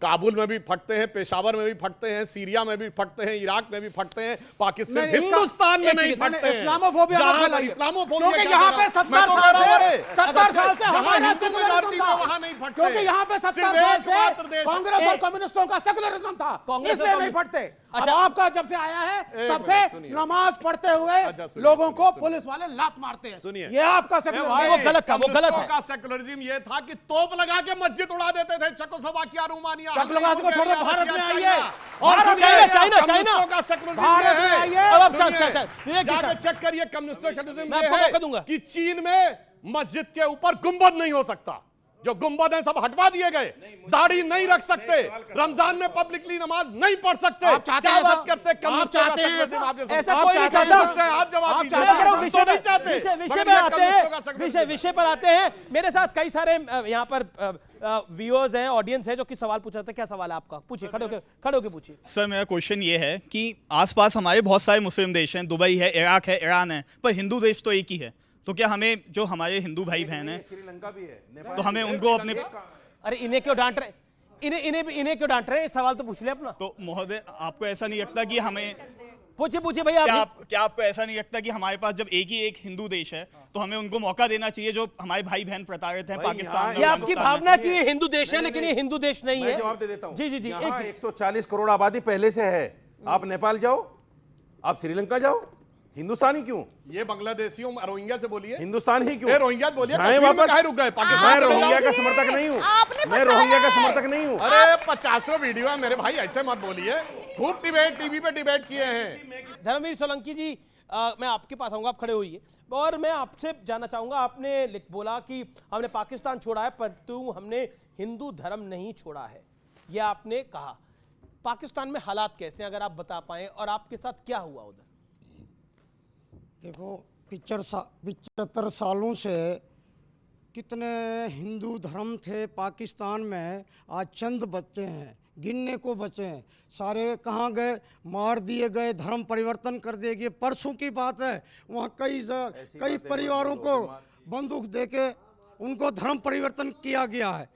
काबुल में भी फटते हैं, पेशावर में भी फटते हैं, सीरिया में भी फटते हैं, इराक में भी फटते हैं, पाकिस्तान, हिंदुस्तान में नहीं फटते हैं। इस्लामोफोबिया मत फैलाइए। इस्लामोफोबिया क्योंकि यहाँ पे 70 साल से हमारा सेकुलरिज्म था। वहां नहीं फटते, क्योंकि यहाँ पे 70 साल से कांग्रेस और कम्युनिस्टों का सेकुलरिज्म था, इसलिए नहीं फटते। अब आपका जब से आया है, तब से नमाज पढ़ते हुए लोगों को पुलिस वाले लात मारते हैं। सुनिए, ये आपका सेकुलरिज्म, वो गलत था, वो गलत है। का सेकुलरिज्म ये था कि तोप लगा के मस्जिद उड़ा देते थे। चेकोस्लोवाकिया, रोमानिया, चेकोस्लोवाकिया को छोड़ दो, भारत में आइए। और चाइना का सेकुलरिज्म भारत में आइए। अब जाके चेक करिए कम्युनिस्टों का सेकुलरिज्म मैं ये आपको है मौका दूंगा। कि चीन में मस्जिद के ऊपर गुंबद नहीं हो सकता, जो गुंबद है सब हटवा दिए गए, दाढ़ी नहीं रख सकते, रमजान में पब्लिकली नमाज नहीं पढ़ सकते। आप चाहते हैं क्या बात ऐसा? करते हैं? आप चाहते हैं कम्युनिस्टों का सेकुलरिज्म ऐसा आप कोई नहीं चाहते चाहता। हैं? आप जवाब दीजिए। मैं कह रहा हूं, हम तो नहीं चाहते, विषय मगर पे ये आते कम्युनिस्टों का हैं, सेकुलरिज्म विषय पे आते हैं। मेरे साथ कई सारे यहाँ पर व्यूअर्स हैं, ऑडियंस है, जो कि सवाल पूछ रहे थे। क्या सवाल है आपका? पूछिए, खड़े होके पूछिए। सर मेरा क्वेश्चन ये है कि आसपास हमारे बहुत सारे मुस्लिम देश हैं, दुबई है, इराक है, ईरान है, पर हिंदू देश तो एक ही है। तो क्या हमें, जो हमारे हिंदू भाई बहन हैं, श्रीलंका भी है, तो हमें उनको अपने, अरे इन्हें क्यों डांट रहे, इन्हें क्यों डांट रहे हैं? सवाल तो पूछ ले अपना। तो महोदय आपको ऐसा नहीं लगता कि हमें, पूछिए भैया। क्या आपको ऐसा नहीं लगता कि हमारे पास जब एक ही एक हिंदू देश है, तो हमें उनको मौका देना चाहिए, जो हमारे भाई बहन प्रताड़ित हैं पाकिस्तान में? ये आपकी भावना कि ये हिंदू देश है, लेकिन ये हिंदू देश नहीं है। जवाब दे देता हूं। जी 140 करोड़ आबादी पहले से है। आप नेपाल जाओ, आप श्रीलंका जाओ, हिंदुस्तानी क्यों? ये बांग्लादेशियों रोहिंग्या से बोलिए, हिंदुस्तान ही क्यों? रोहिंग्या बोलिए, जाएं वापस। काहे रुक गए? मैं पाकिस्तान रोहिंग्या का समर्थक नहीं हूँ, मैं रोहिंग्या का समर्थक नहीं हूँ। अरे 50 वीडियो है मेरे भाई, ऐसे मत बोलिए। खूब डिबेट टीवी पे डिबेट किए हैं। धर्मवीर सोलंकी जी, मैं आपके पास आऊंगा, आप खड़े होइए। और मैं आपसे जानना चाहूंगा, आपने बोला कि हमने पाकिस्तान छोड़ा है, परंतु हमने हिंदू धर्म नहीं छोड़ा है, यह आपने कहा। पाकिस्तान में हालात कैसे हैं, अगर आप बता पाएं, और आपके साथ क्या हुआ उधर? देखो 75 सालों से कितने हिंदू धर्म थे पाकिस्तान में, आज चंद बच्चे हैं, गिनने को बचे हैं। सारे कहाँ गए? मार दिए गए, धर्म परिवर्तन कर दिए गए। परसों की बात है, वहाँ कई परिवारों को बंदूक देके उनको धर्म परिवर्तन किया गया है,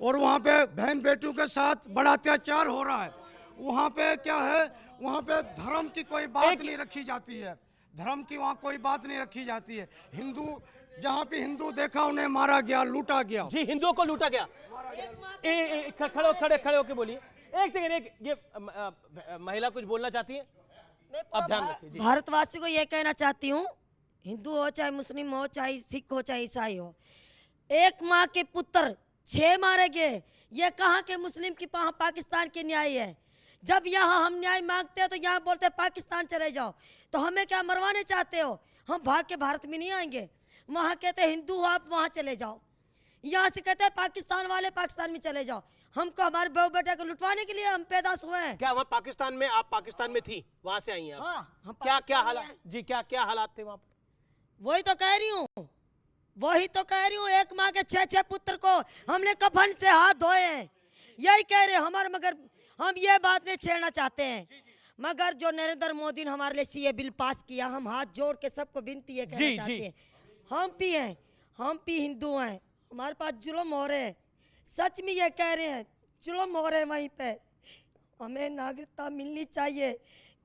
और वहाँ पे बहन बेटियों के साथ बड़ा अत्याचार हो रहा है। वहाँ पे क्या है, वहाँ पे धर्म की कोई बात नहीं रखी जाती है, धर्म की वहाँ कोई बात नहीं रखी जाती है। हिंदू, जहाँ पे हिंदू देखा उन्हें मारा गया, लूटा गया। जी, हिंदुओं को लूटा गया। खड़े होके बोलिए। एक सेकंड, ये महिला कुछ बोलना चाहती है, अब ध्यान रखिए। भारतवासियों को यह कहना चाहती हूँ, हिंदू हो चाहे मुस्लिम हो, चाहे सिख हो चाहे ईसाई हो, एक माँ के पुत्र 6 मारे गए। ये कहाँ के मुस्लिम की पाकिस्तान के न्याय है? जब यहाँ हम न्याय मांगते हैं तो यहाँ बोलते हैं पाकिस्तान चले जाओ। तो हमें क्या मरवाने चाहते हो? हम भाग के भारत में नहीं आएंगे। वहाँ कहते हैं हिंदू हो आप वहाँ चले जाओ, यहाँ से कहते हैं पाकिस्तान वाले पाकिस्तान में चले जाओ। हमको हमारे बहू बेटे को लुटवाने के लिए हम पैदा हुए हैं। क्या वहाँ पाकिस्तान में, आप पाकिस्तान में थी, वहाँ से आई हैं आप? हाँ, क्या हालात जी, क्या हालात थे वहाँ पर? वही तो कह रही हूँ, एक माँ के 6 पुत्र को हमने कफन से हाथ धोए हैं, यही कह रहे हमारे। मगर हम ये बात नहीं छेड़ना चाहते हैं, मगर जो नरेंद्र मोदी ने हमारे लिए सीए बिल पास किया, हम हाथ जोड़ के सबको विनती है कहना चाहते हैं, हम भी हिंदू हैं, हमारे पास जुल्म हो रहे हैं, सच में ये कह रहे हैं जुल्म हो रहे हैं। वहीं पे हमें नागरिकता मिलनी चाहिए,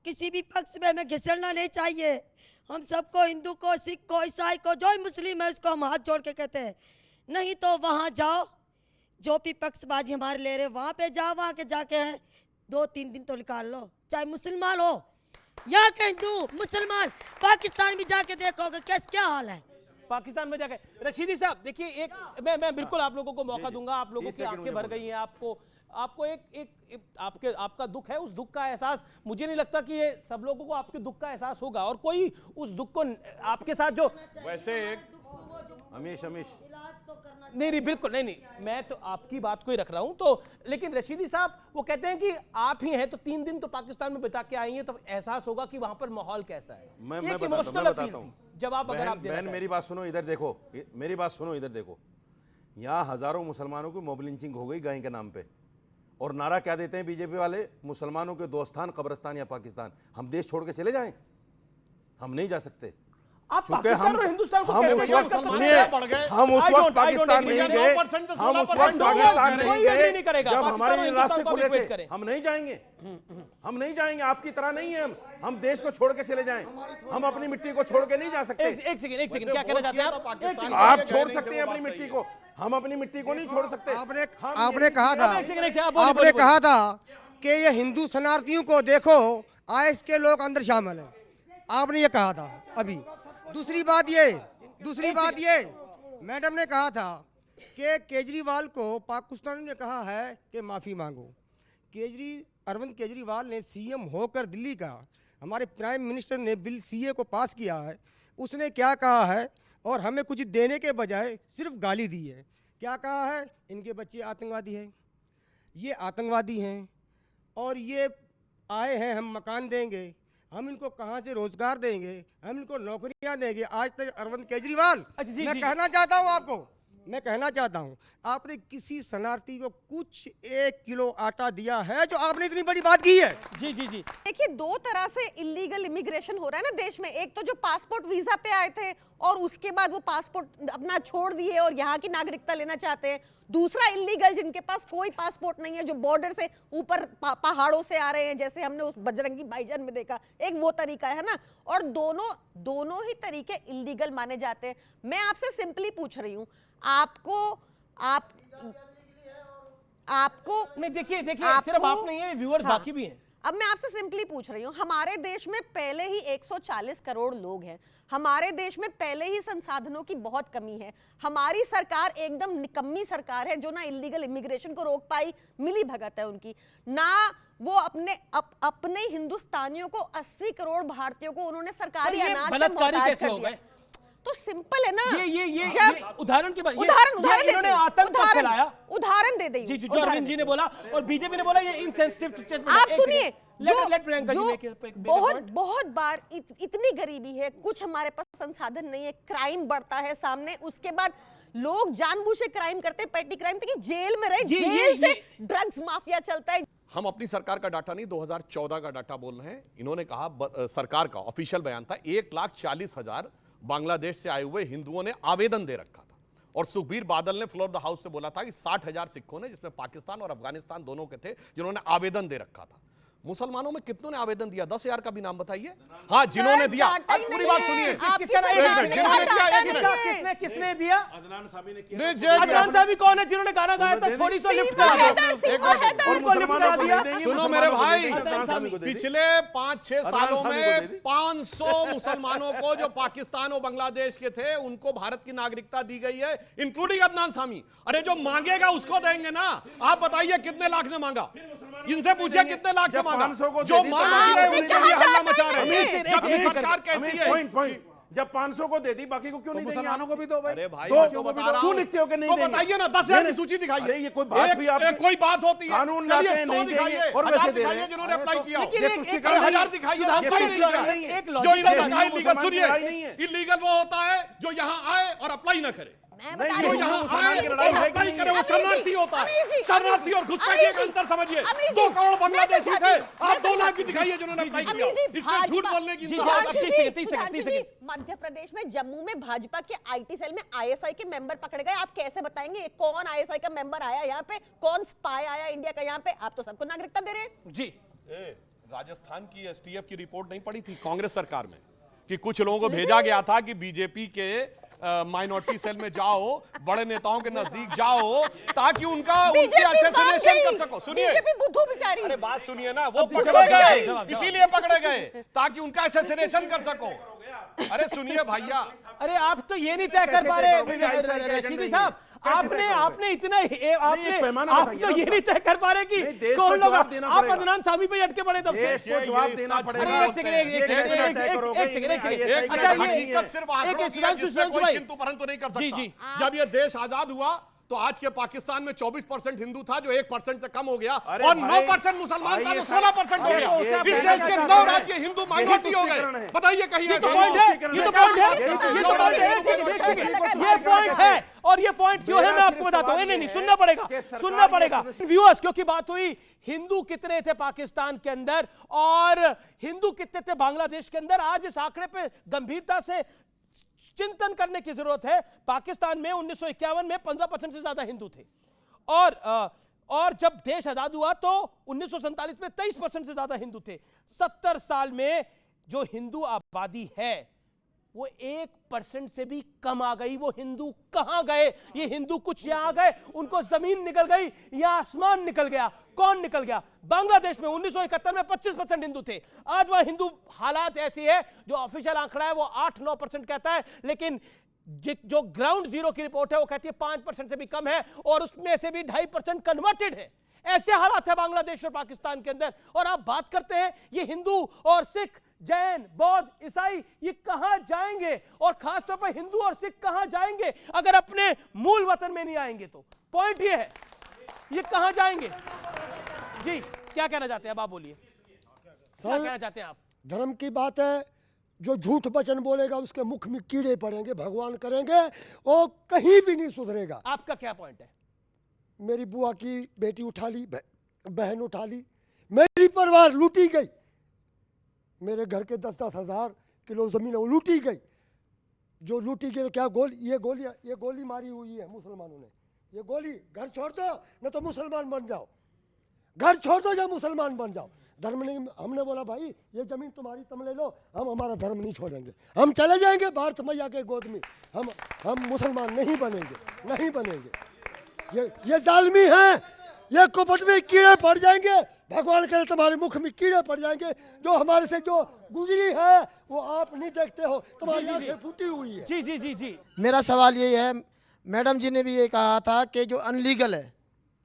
किसी भी पक्ष में हमें घिसड़ना नहीं चाहिए। हम सबको, हिंदू को, सिख को, ईसाई को, जो मुस्लिम है उसको हम हाथ जोड़ के कहते हैं, नहीं तो वहाँ जाओ, जो भी पक्षबाजी हमारे ले रहे वहाँ पे जाओ, वहाँ के जाके हैं 2-3 दिन तो निकाल लो, चाहे मुसलमान हो या के हिंदू मुसलमान। पाकिस्तान भी जाके देखोगे क्या हाल है पाकिस्तान में जाके। रशीदी साहब देखिए, एक मैं बिल्कुल आप लोगों को मौका दूंगा, आप लोगों की आंखें भर गई हैं, आपको आपको आपका दुख है, उस दुख का एहसास मुझे नहीं लगता कि ये सब लोगों को आपके दुख का एहसास होगा, और कोई उस दुख को आपके साथ जो वैसे एक अमीश नहीं बिल्कुल नहीं, मैं तो आपकी बात को ही रख रहा हूं। तो लेकिन रशीदी साहब वो कहते हैं कि आप ही हैं तो 3 दिन तो पाकिस्तान में बिता के आई हैं, तो एहसास होगा कि वहां पर माहौल कैसा है। मैं एक बताता इमोशनल अपील हूं। थी। जवाब अगर आप देना बहन मेरी बात सुनो, इधर देखो, मेरी बात सुनो, इधर देखो। यहाँ हजारों मुसलमानों की मोब लिंचिंग हो गई गाय के नाम पे, और नारा क्या देते हैं बीजेपी वाले, मुसलमानों के दो स्थान, कब्रिस्तान या पाकिस्तान। हम देश छोड़ के चले जाएं? हम नहीं जा सकते। आप पाकिस्तान और हिंदुस्तान को हम उस वक्त सुनिए, हम उस वक्त पाकिस्तान नहीं गए, हम उस वक्त पाकिस्तान नहीं गए जब हमारे रास्ते खुले थे। हम नहीं जाएंगे, हम नहीं जाएंगे, आपकी तरह नहीं है हम देश को छोड़ के चले जाएं। हम अपनी मिट्टी को छोड़ के नहीं जा सकते। एक सेकंड, क्या कहना चाहते हैं आप? छोड़ सकते हैं अपनी मिट्टी को, हम अपनी मिट्टी को नहीं छोड़ सकते। आपने कहा था कि ये हिंदू शरणार्थियों को देखो, आईएस के लोग अंदर शामिल हैं, आपने ये कहा था अभी। दूसरी बात ये मैडम ने कहा था कि केजरीवाल को पाकिस्तान ने कहा है कि माफ़ी मांगो। अरविंद केजरीवाल ने सीएम होकर दिल्ली का, हमारे प्राइम मिनिस्टर ने बिल सीए को पास किया है, उसने क्या कहा है, और हमें कुछ देने के बजाय सिर्फ गाली दी है। क्या कहा है? इनके बच्चे आतंकवादी हैं, ये आतंकवादी हैं, और ये आए हैं, हम मकान देंगे, हम इनको कहां से रोजगार देंगे, हम इनको नौकरियां देंगे। आज तक अरविंद केजरीवाल, मैं कहना चाहता हूं आपको, मैं कहना चाहता हूं, आपने किसी शरणार्थी को कुछ 1 किलो आटा दिया है जो आपने इतनी बड़ी बात की है? जी जी जी। देखिए, 2 तरह से इलीगल इमिग्रेशन हो रहा है ना देश में। एक तो जो पासपोर्ट वीजा पे आए थे और उसके बाद वो पासपोर्ट अपना छोड़ दिए और यहाँ की नागरिकता लेना चाहते हैं। दूसरा इलीगल, जिनके पास कोई पासपोर्ट नहीं है, जो बॉर्डर से ऊपर पहाड़ों से आ रहे हैं, जैसे हमने उस बजरंगी भाईजान में देखा। एक वो तरीका है ना, और दोनों ही तरीके इलीगल माने जाते हैं। मैं आपसे सिंपली पूछ रही हूँ, आपको नहीं, देखिए सिर्फ आप नहीं है, व्यूअर्स बाकी भी हैं। अब मैं आपसे सिंपली पूछ रही हूँ, हमारे देश में पहले ही 140 करोड़ लोग हैं, हमारे देश में पहले ही संसाधनों की बहुत कमी है। हमारी सरकार एकदम निकम्मी सरकार है जो ना इलीगल इमिग्रेशन को रोक पाई, मिली भगत है उनकी, ना वो अपने हिंदुस्तानियों को 80 करोड़ भारतीयों को उन्होंने सरकारी अनाज पे मोहताज कर दिया। तो सिंपल है ना, ये उदाहरण की बात, इन्होंने आतंक का फैलाया, उदाहरण दे दी। जी जी, जो अरविंद जी ने बोला और बीजेपी ने बोला, ये इनसेंसिटिव। आप सुनिए, जो बहुत बार इतनी गरीबी है, कुछ हमारे पास संसाधन नहीं है, क्राइम बढ़ता है सामने, उसके बाद लोग जानबूझ के क्राइम करते हैं, पेटी क्राइम, ताकि जेल में रहे, जेल से ड्रग्स माफिया चलता है। हम अपनी सरकार का डाटा नहीं, 2014 का डाटा बोल रहे हैं। इन्होंने कहा, सरकार का ऑफिशियल बयान था, 1,40,000 बांग्लादेश से आए हुए हिंदुओं ने आवेदन दे रखा था। और सुखबीर बादल ने फ्लोर द हाउस से बोला था कि 60,000 सिखों ने, जिसमें पाकिस्तान और अफगानिस्तान दोनों के थे, जिन्होंने आवेदन दे रखा था। मुसलमानों में कितनों ने आवेदन दिया? 10,000 का भी नाम बताइए। हाँ, जिन्होंने दिया, पूरी बात सुनिए। किसने दिया? अदनान सामी ने किया। अदनान सामी कौन है? जिन्होंने गाना गाया था, थोड़ी सी लिफ्ट करा दिया। सुनो मेरे भाई, पिछले 5-6 सालों में 500 मुसलमानों को जो पाकिस्तान और बांग्लादेश के थे, उनको भारत की नागरिकता दी गई है, इंक्लूडिंग अदनान सामी। अरे जो मांगेगा उसको देंगे ना। आप बताइए कितने लाख ने मांगा? इनसे पूछिए कितने लाख से मांगा? जो मांग रहे हैं उनके लिए हल्ला मचा रहे हैं। सरकार कहती है जब 500 को दे दी, बाकी को क्यों नहीं देंगे? मुसलमानों को भी दो भाई। अरे भाई, क्यों लिखते हो कि नहीं देंगे? बताइए ना, 10,000 की सूची दिखाइए। ये कोई बात भी आप कोई बात होती है, कानून लाते हैं, नहीं देंगे और वैसे दे रहे हैं। जिन्होंने अप्लाई किया, ये तुष्टिकरण 1000 दिखाइए। जो इलीगल, सुनिए, इलीगल वो होता है जो यहाँ आए और अप्लाई ना करे। जो यहाँ आए और अप्लाई करे वो शरणार्थी होता है। शरणार्थी और घुसपैठिए का अंतर समझिए। 2 करोड़ बांग्लादेशी थे, आप 2 लाख भी दिखाइए जिन्होंने अप्लाई किया। इसमें झूठ बोलने की मध्य प्रदेश में जम्मू में भाजपा के आईटी सेल में आईएसआई के मेंबर पकड़े गए। आप कैसे बताएंगे कौन आईएसआई का मेंबर आया यहाँ पे, कौन स्पाई आया इंडिया का यहाँ पे? आप तो सबको नागरिकता दे रहे हैं। जी, राजस्थान की एसटीएफ की रिपोर्ट नहीं पड़ी थी कांग्रेस सरकार में, कि कुछ लोगों को भेजा गया था कि बीजेपी के माइनॉरिटी सेल में जाओ, बड़े नेताओं के नजदीक जाओ, ताकि उनकी असैसिनेशन कर सको। सुनिए, बुद्धू बेचारी, अरे बात सुनिए ना, वो पकड़े गए, इसीलिए पकड़े गए ताकि उनका असैसिनेशन कर सको। अरे सुनिए भैया, अरे आप तो ये नहीं तय कर पा रहे रशीदी साहब, आपने इतना आप तो ये नहीं तय कर पा रहे कि कौन लोग आप अदनान सामी पे अटके पड़े तब से जवाब देना पड़ेगा। किंतु परंतु नहीं कर सकता। जब ये देश आजाद हुआ तो आज के पाकिस्तान में 24% हिंदू था जो 1% से कम हो गया और 9% मुसलमान था जो 16% हो गया। इस देश के 9 राज्य हिंदू माइनॉरिटी हो गए। बताइए कहीं ये तो पॉइंट है और ये पॉइंट क्यों है मैं आपको बताता हूं। नहीं सुनना पड़ेगा व्यूअर्स, क्योंकि बात हुई हिंदू कितने थे पाकिस्तान के अंदर और हिंदू कितने थे बांग्लादेश के अंदर। आज इस आंकड़े पे गंभीरता से चिंतन करने की जरूरत है। पाकिस्तान में 1951 में 15% से ज्यादा हिंदू थे और जब देश आजाद हुआ तो 1947 में 23% से ज्यादा हिंदू थे। 70 साल में जो हिंदू आबादी है वो 1% से भी कम आ गई। वो हिंदू कहां गए? ये हिंदू कुछ यहां आ गए, उनको जमीन निकल गई या आसमान निकल गया? कौन निकल गया? बांग्लादेश में 1971 में 25% हिंदू थे। आज वह हिंदू हालात ऐसी है, जो ऑफिशियल आंकड़ा है वो 8-9% कहता है, लेकिन जो ग्राउंड जीरो की रिपोर्ट है वो कहती है 5% से भी कम है और उसमें से भी 2.5% कन्वर्टेड है। ऐसे हालात है बांग्लादेश और पाकिस्तान के अंदर। और आप बात करते हैं ये हिंदू और सिख, जैन, बौद्ध, ईसाई ये कहां जाएंगे और खासतौर पर हिंदू और सिख कहां जाएंगे अगर अपने मूल वतन में नहीं आएंगे? तो पॉइंट ये है, ये कहां जाएंगे? जी क्या कहना चाहते हैं? अब आप बोलिए, क्या कहना चाहते हैं आप? धर्म की बात है, जो झूठ वचन बोलेगा उसके मुख में कीड़े पड़ेंगे, भगवान करेंगे, वो कहीं भी नहीं सुधरेगा। आपका क्या पॉइंट है? मेरी बुआ की बेटी उठा ली, बहन उठा ली, मेरी परिवार लूटी गई, मेरे घर के 10-10 हजार किलो जमीन वो लूटी गई। जो लूटी गई तो क्या ये गोली मारी हुई है मुसलमानों ने। ये गोली, घर छोड़ दो न तो मुसलमान बन जाओ, घर छोड़ दो या मुसलमान बन जाओ। धर्म नहीं, हमने बोला भाई ये जमीन तुम्हारी तुम ले लो, हम हमारा धर्म नहीं छोड़ेंगे, हम चले जाएंगे भारत मैया के गोद में, हम मुसलमान नहीं बनेंगे। ये जालिमी है, ये कुपट में कीड़े पड़ जाएंगे, भगवान करे तुम्हारे मुख में कीड़े पड़ जाएंगे। जो हमारे से जो गुजरी है वो आप नहीं देखते हो, तुम्हारी आंखें फूटी हुई है। जी। मेरा सवाल ये है, मैडम जी ने भी ये कहा था कि जो अनलीगल है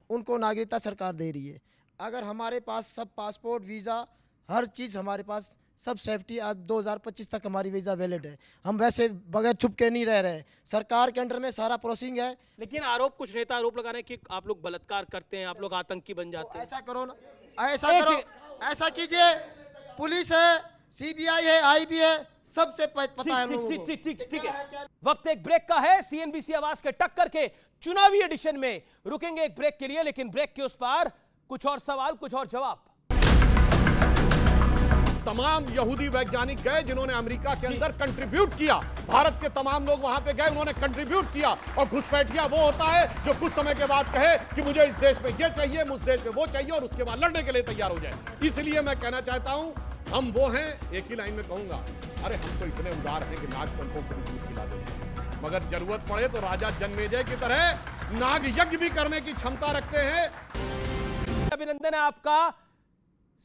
उनको नागरिकता सरकार दे रही है। अगर हमारे पास सब पासपोर्ट, वीज़ा, हर चीज़ हमारे पास सब सेफ्टी, आज 2025 तक हमारी वीज़ा वैलिड है, हम वैसे बगैर छुप के नहीं रह रहे, सरकार के अंडर में सारा प्रोसेसिंग है। लेकिन कुछ नेता आरोप लगा रहे हैं कि आप लोग बलात्कार करते हैं, आप लोग आतंकी बन जाते हैं। ऐसा करो ना, ऐसा कीजिए, पुलिस है, CBI है, IB है, सबसे पता है लोगों को। ठीक है, वक्त एक ब्रेक का है। CNBC आवाज के टक्कर के चुनावी एडिशन में रुकेंगे एक ब्रेक के लिए, लेकिन ब्रेक के उस पार कुछ और सवाल, कुछ और जवाब। तमाम यहूदी वैज्ञानिक गए जिन्होंने अमेरिका के अंदर कंट्रीब्यूट किया। भारत के तमाम लोग वहां पे गए, उन्होंने कंट्रीब्यूट किया। और घुसपैठिया वो होता है जो कुछ समय के बाद कहे कि मुझे इस देश में ये चाहिए, उस देश में वो चाहिए, और उसके बाद लड़ने के लिए तैयार हो जाए। इसलिए मैं कहना चाहता हूं, हम वो हैं, एक ही लाइन में कहूंगा, अरे हम तो इतने उदार हैं कि नाग पंखों को भी दूध पिला देंगे, मगर जरूरत पड़े तो राजा जन्मेजय की तरह नाग यज्ञ भी करने की क्षमता रखते हैं। अभिनंदन है आपका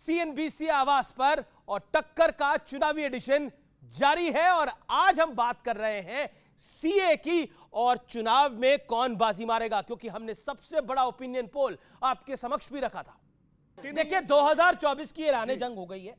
CNBC आवाज पर, और टक्कर का चुनावी एडिशन जारी है। और आज हम बात कर रहे हैं CA की, और चुनाव में कौन बाजी मारेगा, क्योंकि हमने सबसे बड़ा ओपिनियन पोल आपके समक्ष भी रखा था। देखिए 2024 की ऐलान जंग हो गई है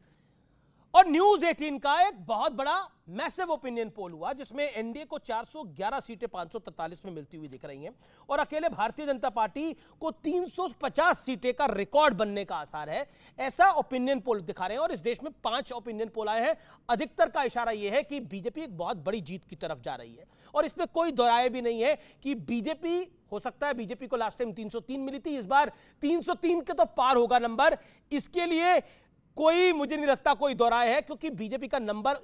और न्यूज 18 का एक बहुत बड़ा मैसिव ओपिनियन पोल हुआ जिसमें एनडीए को 411 सीटें 543 में मिलती हुई दिख रही हैं और अकेले भारतीय जनता पार्टी को 350 सीटें का रिकॉर्ड बनने का आसार है, ऐसा ओपिनियन पोल दिखा रहे हैं। और इस देश में 5 ओपिनियन पोल आए हैं, अधिकतर का इशारा यह है कि बीजेपी एक बहुत बड़ी जीत की तरफ जा रही है। और इसमें कोई दोराय भी नहीं है कि बीजेपी, हो सकता है बीजेपी को लास्ट टाइम 303 मिली थी, इस बार 303 के तो पार होगा नंबर, इसके लिए कोई, मुझे नहीं लगता कोई दोराय है, क्योंकि बीजेपी का नंबर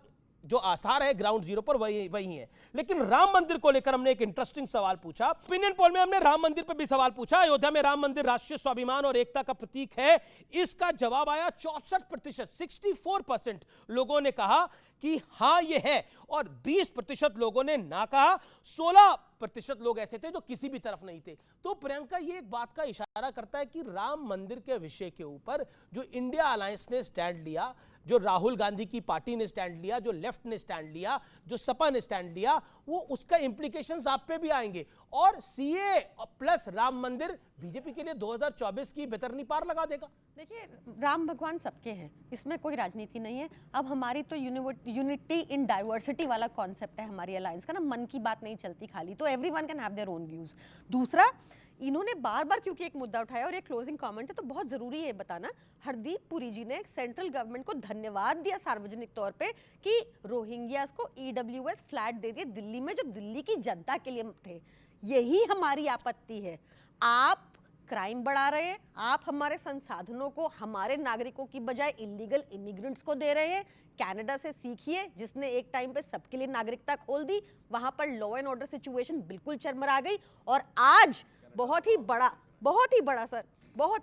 जो आसार है ग्राउंड जीरो पर वही है। लेकिन राम मंदिर को लेकर हमने एक इंटरेस्टिंग सवाल पूछा, ओपिनियन पोल में हमने राम मंदिर पर भी सवाल पूछा, अयोध्या में राम मंदिर राष्ट्रीय स्वाभिमान और एकता का प्रतीक है। इसका जवाब आया 64%, 64% लोगों ने कहा कि हां ये है, और 20% लोगों ने ना कहा, 16% लोग ऐसे थे जो किसी भी तरफ नहीं थे। तो प्रियंका, ये एक बात का इशारा करता है कि राम मंदिर के विषय के ऊपर जो इंडिया अलायंस ने स्टैंड लिया, जो राहुल गांधी की पार्टी ने स्टैंड लिया, जो लेफ्ट ने स्टैंड लिया, जो सपा ने स्टैंड लिया, वो उसका इंप्लीकेशंस आप पे भी आएंगे। और सीए प्लस राम मंदिर बीजेपी के लिए 2024 की बेतरनी पार लगा देगा। देखिए, राम भगवान सबके हैं, इसमें कोई राजनीति नहीं है। अब हमारी तो यूनिटी इन डाइवर्सिटी वाला कॉन्सेप्ट है हमारी अलायंस का ना, मन की बात नहीं चलती खाली, तो everyone can have their own views. दूसरा, इन्होंने बार बार क्योंकि एक मुद्दा उठाया और एक क्लोजिंग कमेंट है तो बहुत जरूरी है बताना, हरदीप पुरी जी ने सेंट्रल गवर्नमेंट को धन्यवाद दिया सार्वजनिक तौर पे कि रोहिंग्यास को ईडब्ल्यूएस फ्लैट दे दिए दिल्ली में, जो दिल्ली की जनता के लिए थे। यही हमारी आपत्ति है। आप क्राइम बढ़ा रहे हैं, आप हमारे संसाधनों को हमारे नागरिकों की बजाय इलीगल इमिग्रेंट्स को दे रहे हैं। कनाडा से सीखिए, जिसने एक टाइम पे सबके लिए नागरिकता खोल दी, वहां पर लॉ एंड ऑर्डर सिचुएशन बिल्कुल चरमरा गई। और आज बहुत ही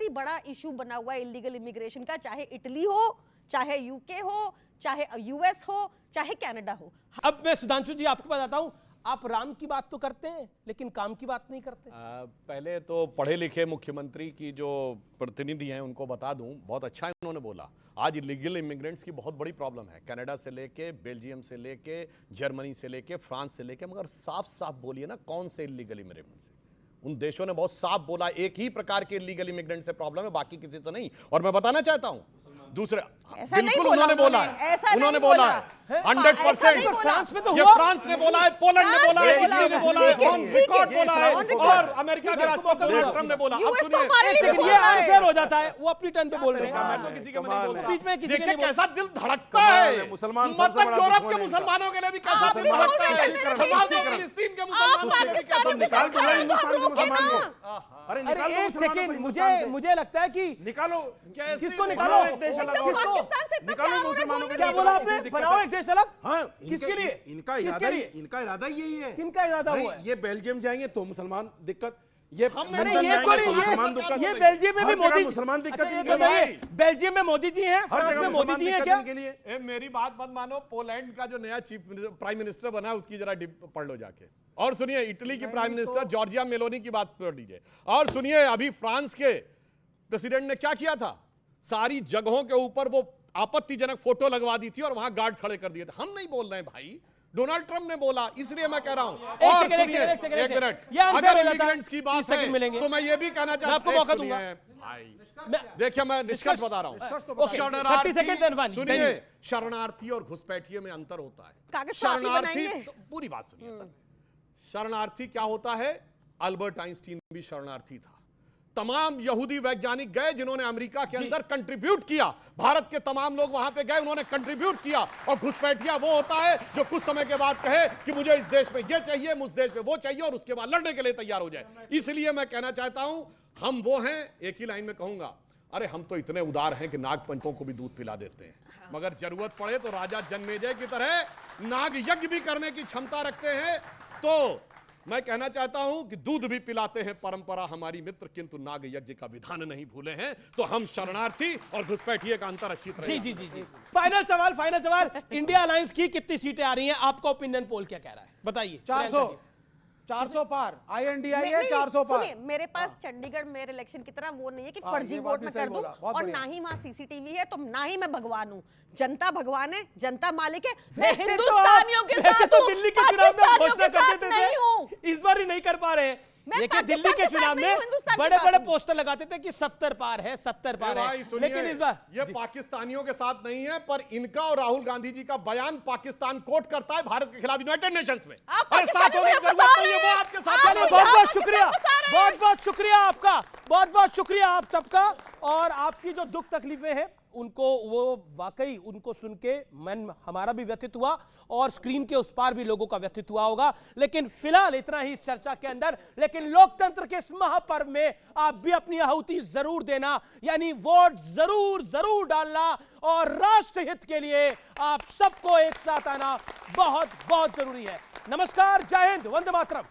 बड़ा इशू बना हुआ है इलीगल इमिग्रेशन का, चाहे इटली हो, चाहे यूके हो, चाहे यूएस हो, चाहे कनाडा हो। अब मैं सुधांशु जी आपको बताता हूं, आप राम की बात तो करते हैं लेकिन काम की बात नहीं करते। पहले तो पढ़े लिखे मुख्यमंत्री की जो प्रतिनिधि हैं उनको बता दूं, बहुत अच्छा उन्होंने बोला। आज इलीगल इमिग्रेंट्स की बहुत बड़ी प्रॉब्लम है, कनाडा से लेके, बेल्जियम से लेके, जर्मनी से लेके, फ्रांस से लेके, मगर साफ साफ बोलिए ना कौन से इलीगल इमिग्रेंट्स। उन देशों ने बहुत साफ बोला एक ही प्रकार के इलीगल इमिग्रेंट से प्रॉब्लम है, बाकी किसी से नहीं। और मैं बताना चाहता हूं दूसरे, बिल्कुल उन्होंने बोला है, उन्होंने बोला है 100%। फ्रांस में तो ये फ्रांस ने बोला है, पोलैंड ने बोला है, इटली ने बोला है, ऑन रिकॉर्ड बोला है, और अमेरिका के राष्ट्रपति डोनाल्ड ट्रंप ने बोला। अब सुनिए, ये अनफेयर हो जाता है, वो अपनी टर्न पे बोल रहे हैं, मैं तो किसी के में नहीं बोलता। बीच में किसी के देखिए नहीं कैसा दिल धड़कता है, मुसलमान मतलब यूरोप के मुसलमानों के लिए भी कैसा दिल धड़कता है, फिलिस्तीन के मुसलमानों के लिए कैसा दिल धड़कता है। अरे एक सेकंड, मुझे लगता है कि निकालो, किसको निकालो, एक देश अलग और निकालो मुसलमानों के। क्या बोला आपने, बनाओ एक देश अलग। हाँ, किसके लिए? इनका इरादा यही है। किनका इरादा हुआ है? ये बेल्जियम जाएंगे तो मुसलमान दिक्कत, ये बेल्जियम में भी मोदी मुसलमान दिक्कत। बेल्जियम में मोदी जी हैं, फ्रांस में मोदी जी हैं क्या? मेरी बात मत मानो, पोलैंड का जो नया प्राइम मिनिस्टर बना है उसकी जरा पढ़ लो जाके। और सुनिए, इटली की प्राइम मिनिस्टर जॉर्जिया मेलोनी की बात पढ़ लीजिए। और सुनिए, अभी फ्रांस के प्रेसिडेंट ने क्या किया था, सारी जगहों के ऊपर वो आपत्तिजनक फोटो लगवा दी थी और वहां गार्ड खड़े कर दिए थे। हम नहीं बोल रहे हैं भाई, डोनाल्ड ट्रंप ने बोला, इसलिए मैं कह रहा हूं। और सुनिए, एक मिनट, अगर इमिग्रेंट्स की बात है तो मैं ये भी कहना चाहता हूं, देखिए मैं निष्कर्ष बता रहा हूं, सुनिए, शरणार्थी और घुसपैठिए में अंतर होता है। शरणार्थी, पूरी बात सुनिए सर, शरणार्थी क्या होता है, अल्बर्ट आइंस्टीन भी शरणार्थी था। तमाम यहूदी वैज्ञानिक गए जिन्होंने अमेरिका के अंदर कंट्रीब्यूट किया, भारत के तमाम लोग वहां पे गए, उन्होंने कंट्रीब्यूट किया। और घुसपैठिया वो होता है जो कुछ समय के बाद कहे कि मुझे इस देश में ये चाहिए, उस देश में वो चाहिए, और उसके बाद लड़ने के लिए तैयार हो जाए। इसलिए मैं कहना चाहता हूं, हम वो हैं, एक ही लाइन में कहूंगा, अरे हम तो इतने उदार हैं कि नाग पंचों को भी दूध पिला देते हैं, मगर जरूरत पड़े तो राजा जन्मेजय की तरह नाग यज्ञ भी करने की क्षमता रखते हैं। तो मैं कहना चाहता हूं कि दूध भी पिलाते हैं परंपरा हमारी मित्र, किंतु नाग यज्ञ का विधान नहीं भूले हैं। तो हम शरणार्थी और घुसपैठिए का अंतर अच्छी तरह। जी। फाइनल सवाल, इंडिया अलायंस की कितनी सीटें आ रही हैं? आपका ओपिनियन पोल क्या कह रहा है, बताइए। 400 पार, INDI है 400 पार। सुनिए, मेरे पास चंडीगढ़ मेयर इलेक्शन की तरह वो नहीं है कि फर्जी वोट में कर दूं, और ना ही वहां सीसीटीवी है, तो ना ही मैं भगवान हूं। जनता भगवान है, जनता मालिक है। मैं हिंदुस्तानियों के साथ तो दिल्ली के चुनाव में घोषणा कर देते थे, इस बार ही नहीं कर पा रहे। देखिए, दिल्ली के चुनाव में बड़े बड़े पोस्टर लगाते थे कि 70 पार है, 70 पार है, लेकिन इस बार ये पाकिस्तानियों के साथ नहीं है, पर इनका और राहुल गांधी जी का बयान पाकिस्तान कोर्ट करता है भारत के खिलाफ यूनाइटेड नेशंस में। अरे साथ होने की जरूरत नहीं है, वो आपके साथ। बहुत शुक्रिया, बहुत शुक्रिया आपका, बहुत शुक्रिया आप सबका। और आपकी जो दुख तकलीफें हैं उनको, वो वाकई उनको सुन के मन हमारा भी व्यथित हुआ, और स्क्रीन के उस पार भी लोगों का व्यथित हुआ होगा। लेकिन फिलहाल इतना ही इस चर्चा के अंदर। लेकिन लोकतंत्र के इस महापर्व में आप भी अपनी आहुति जरूर देना, यानी वोट जरूर डालना, और राष्ट्रहित के लिए आप सबको एक साथ आना बहुत जरूरी है। नमस्कार, जय हिंद, वंदे मातरम।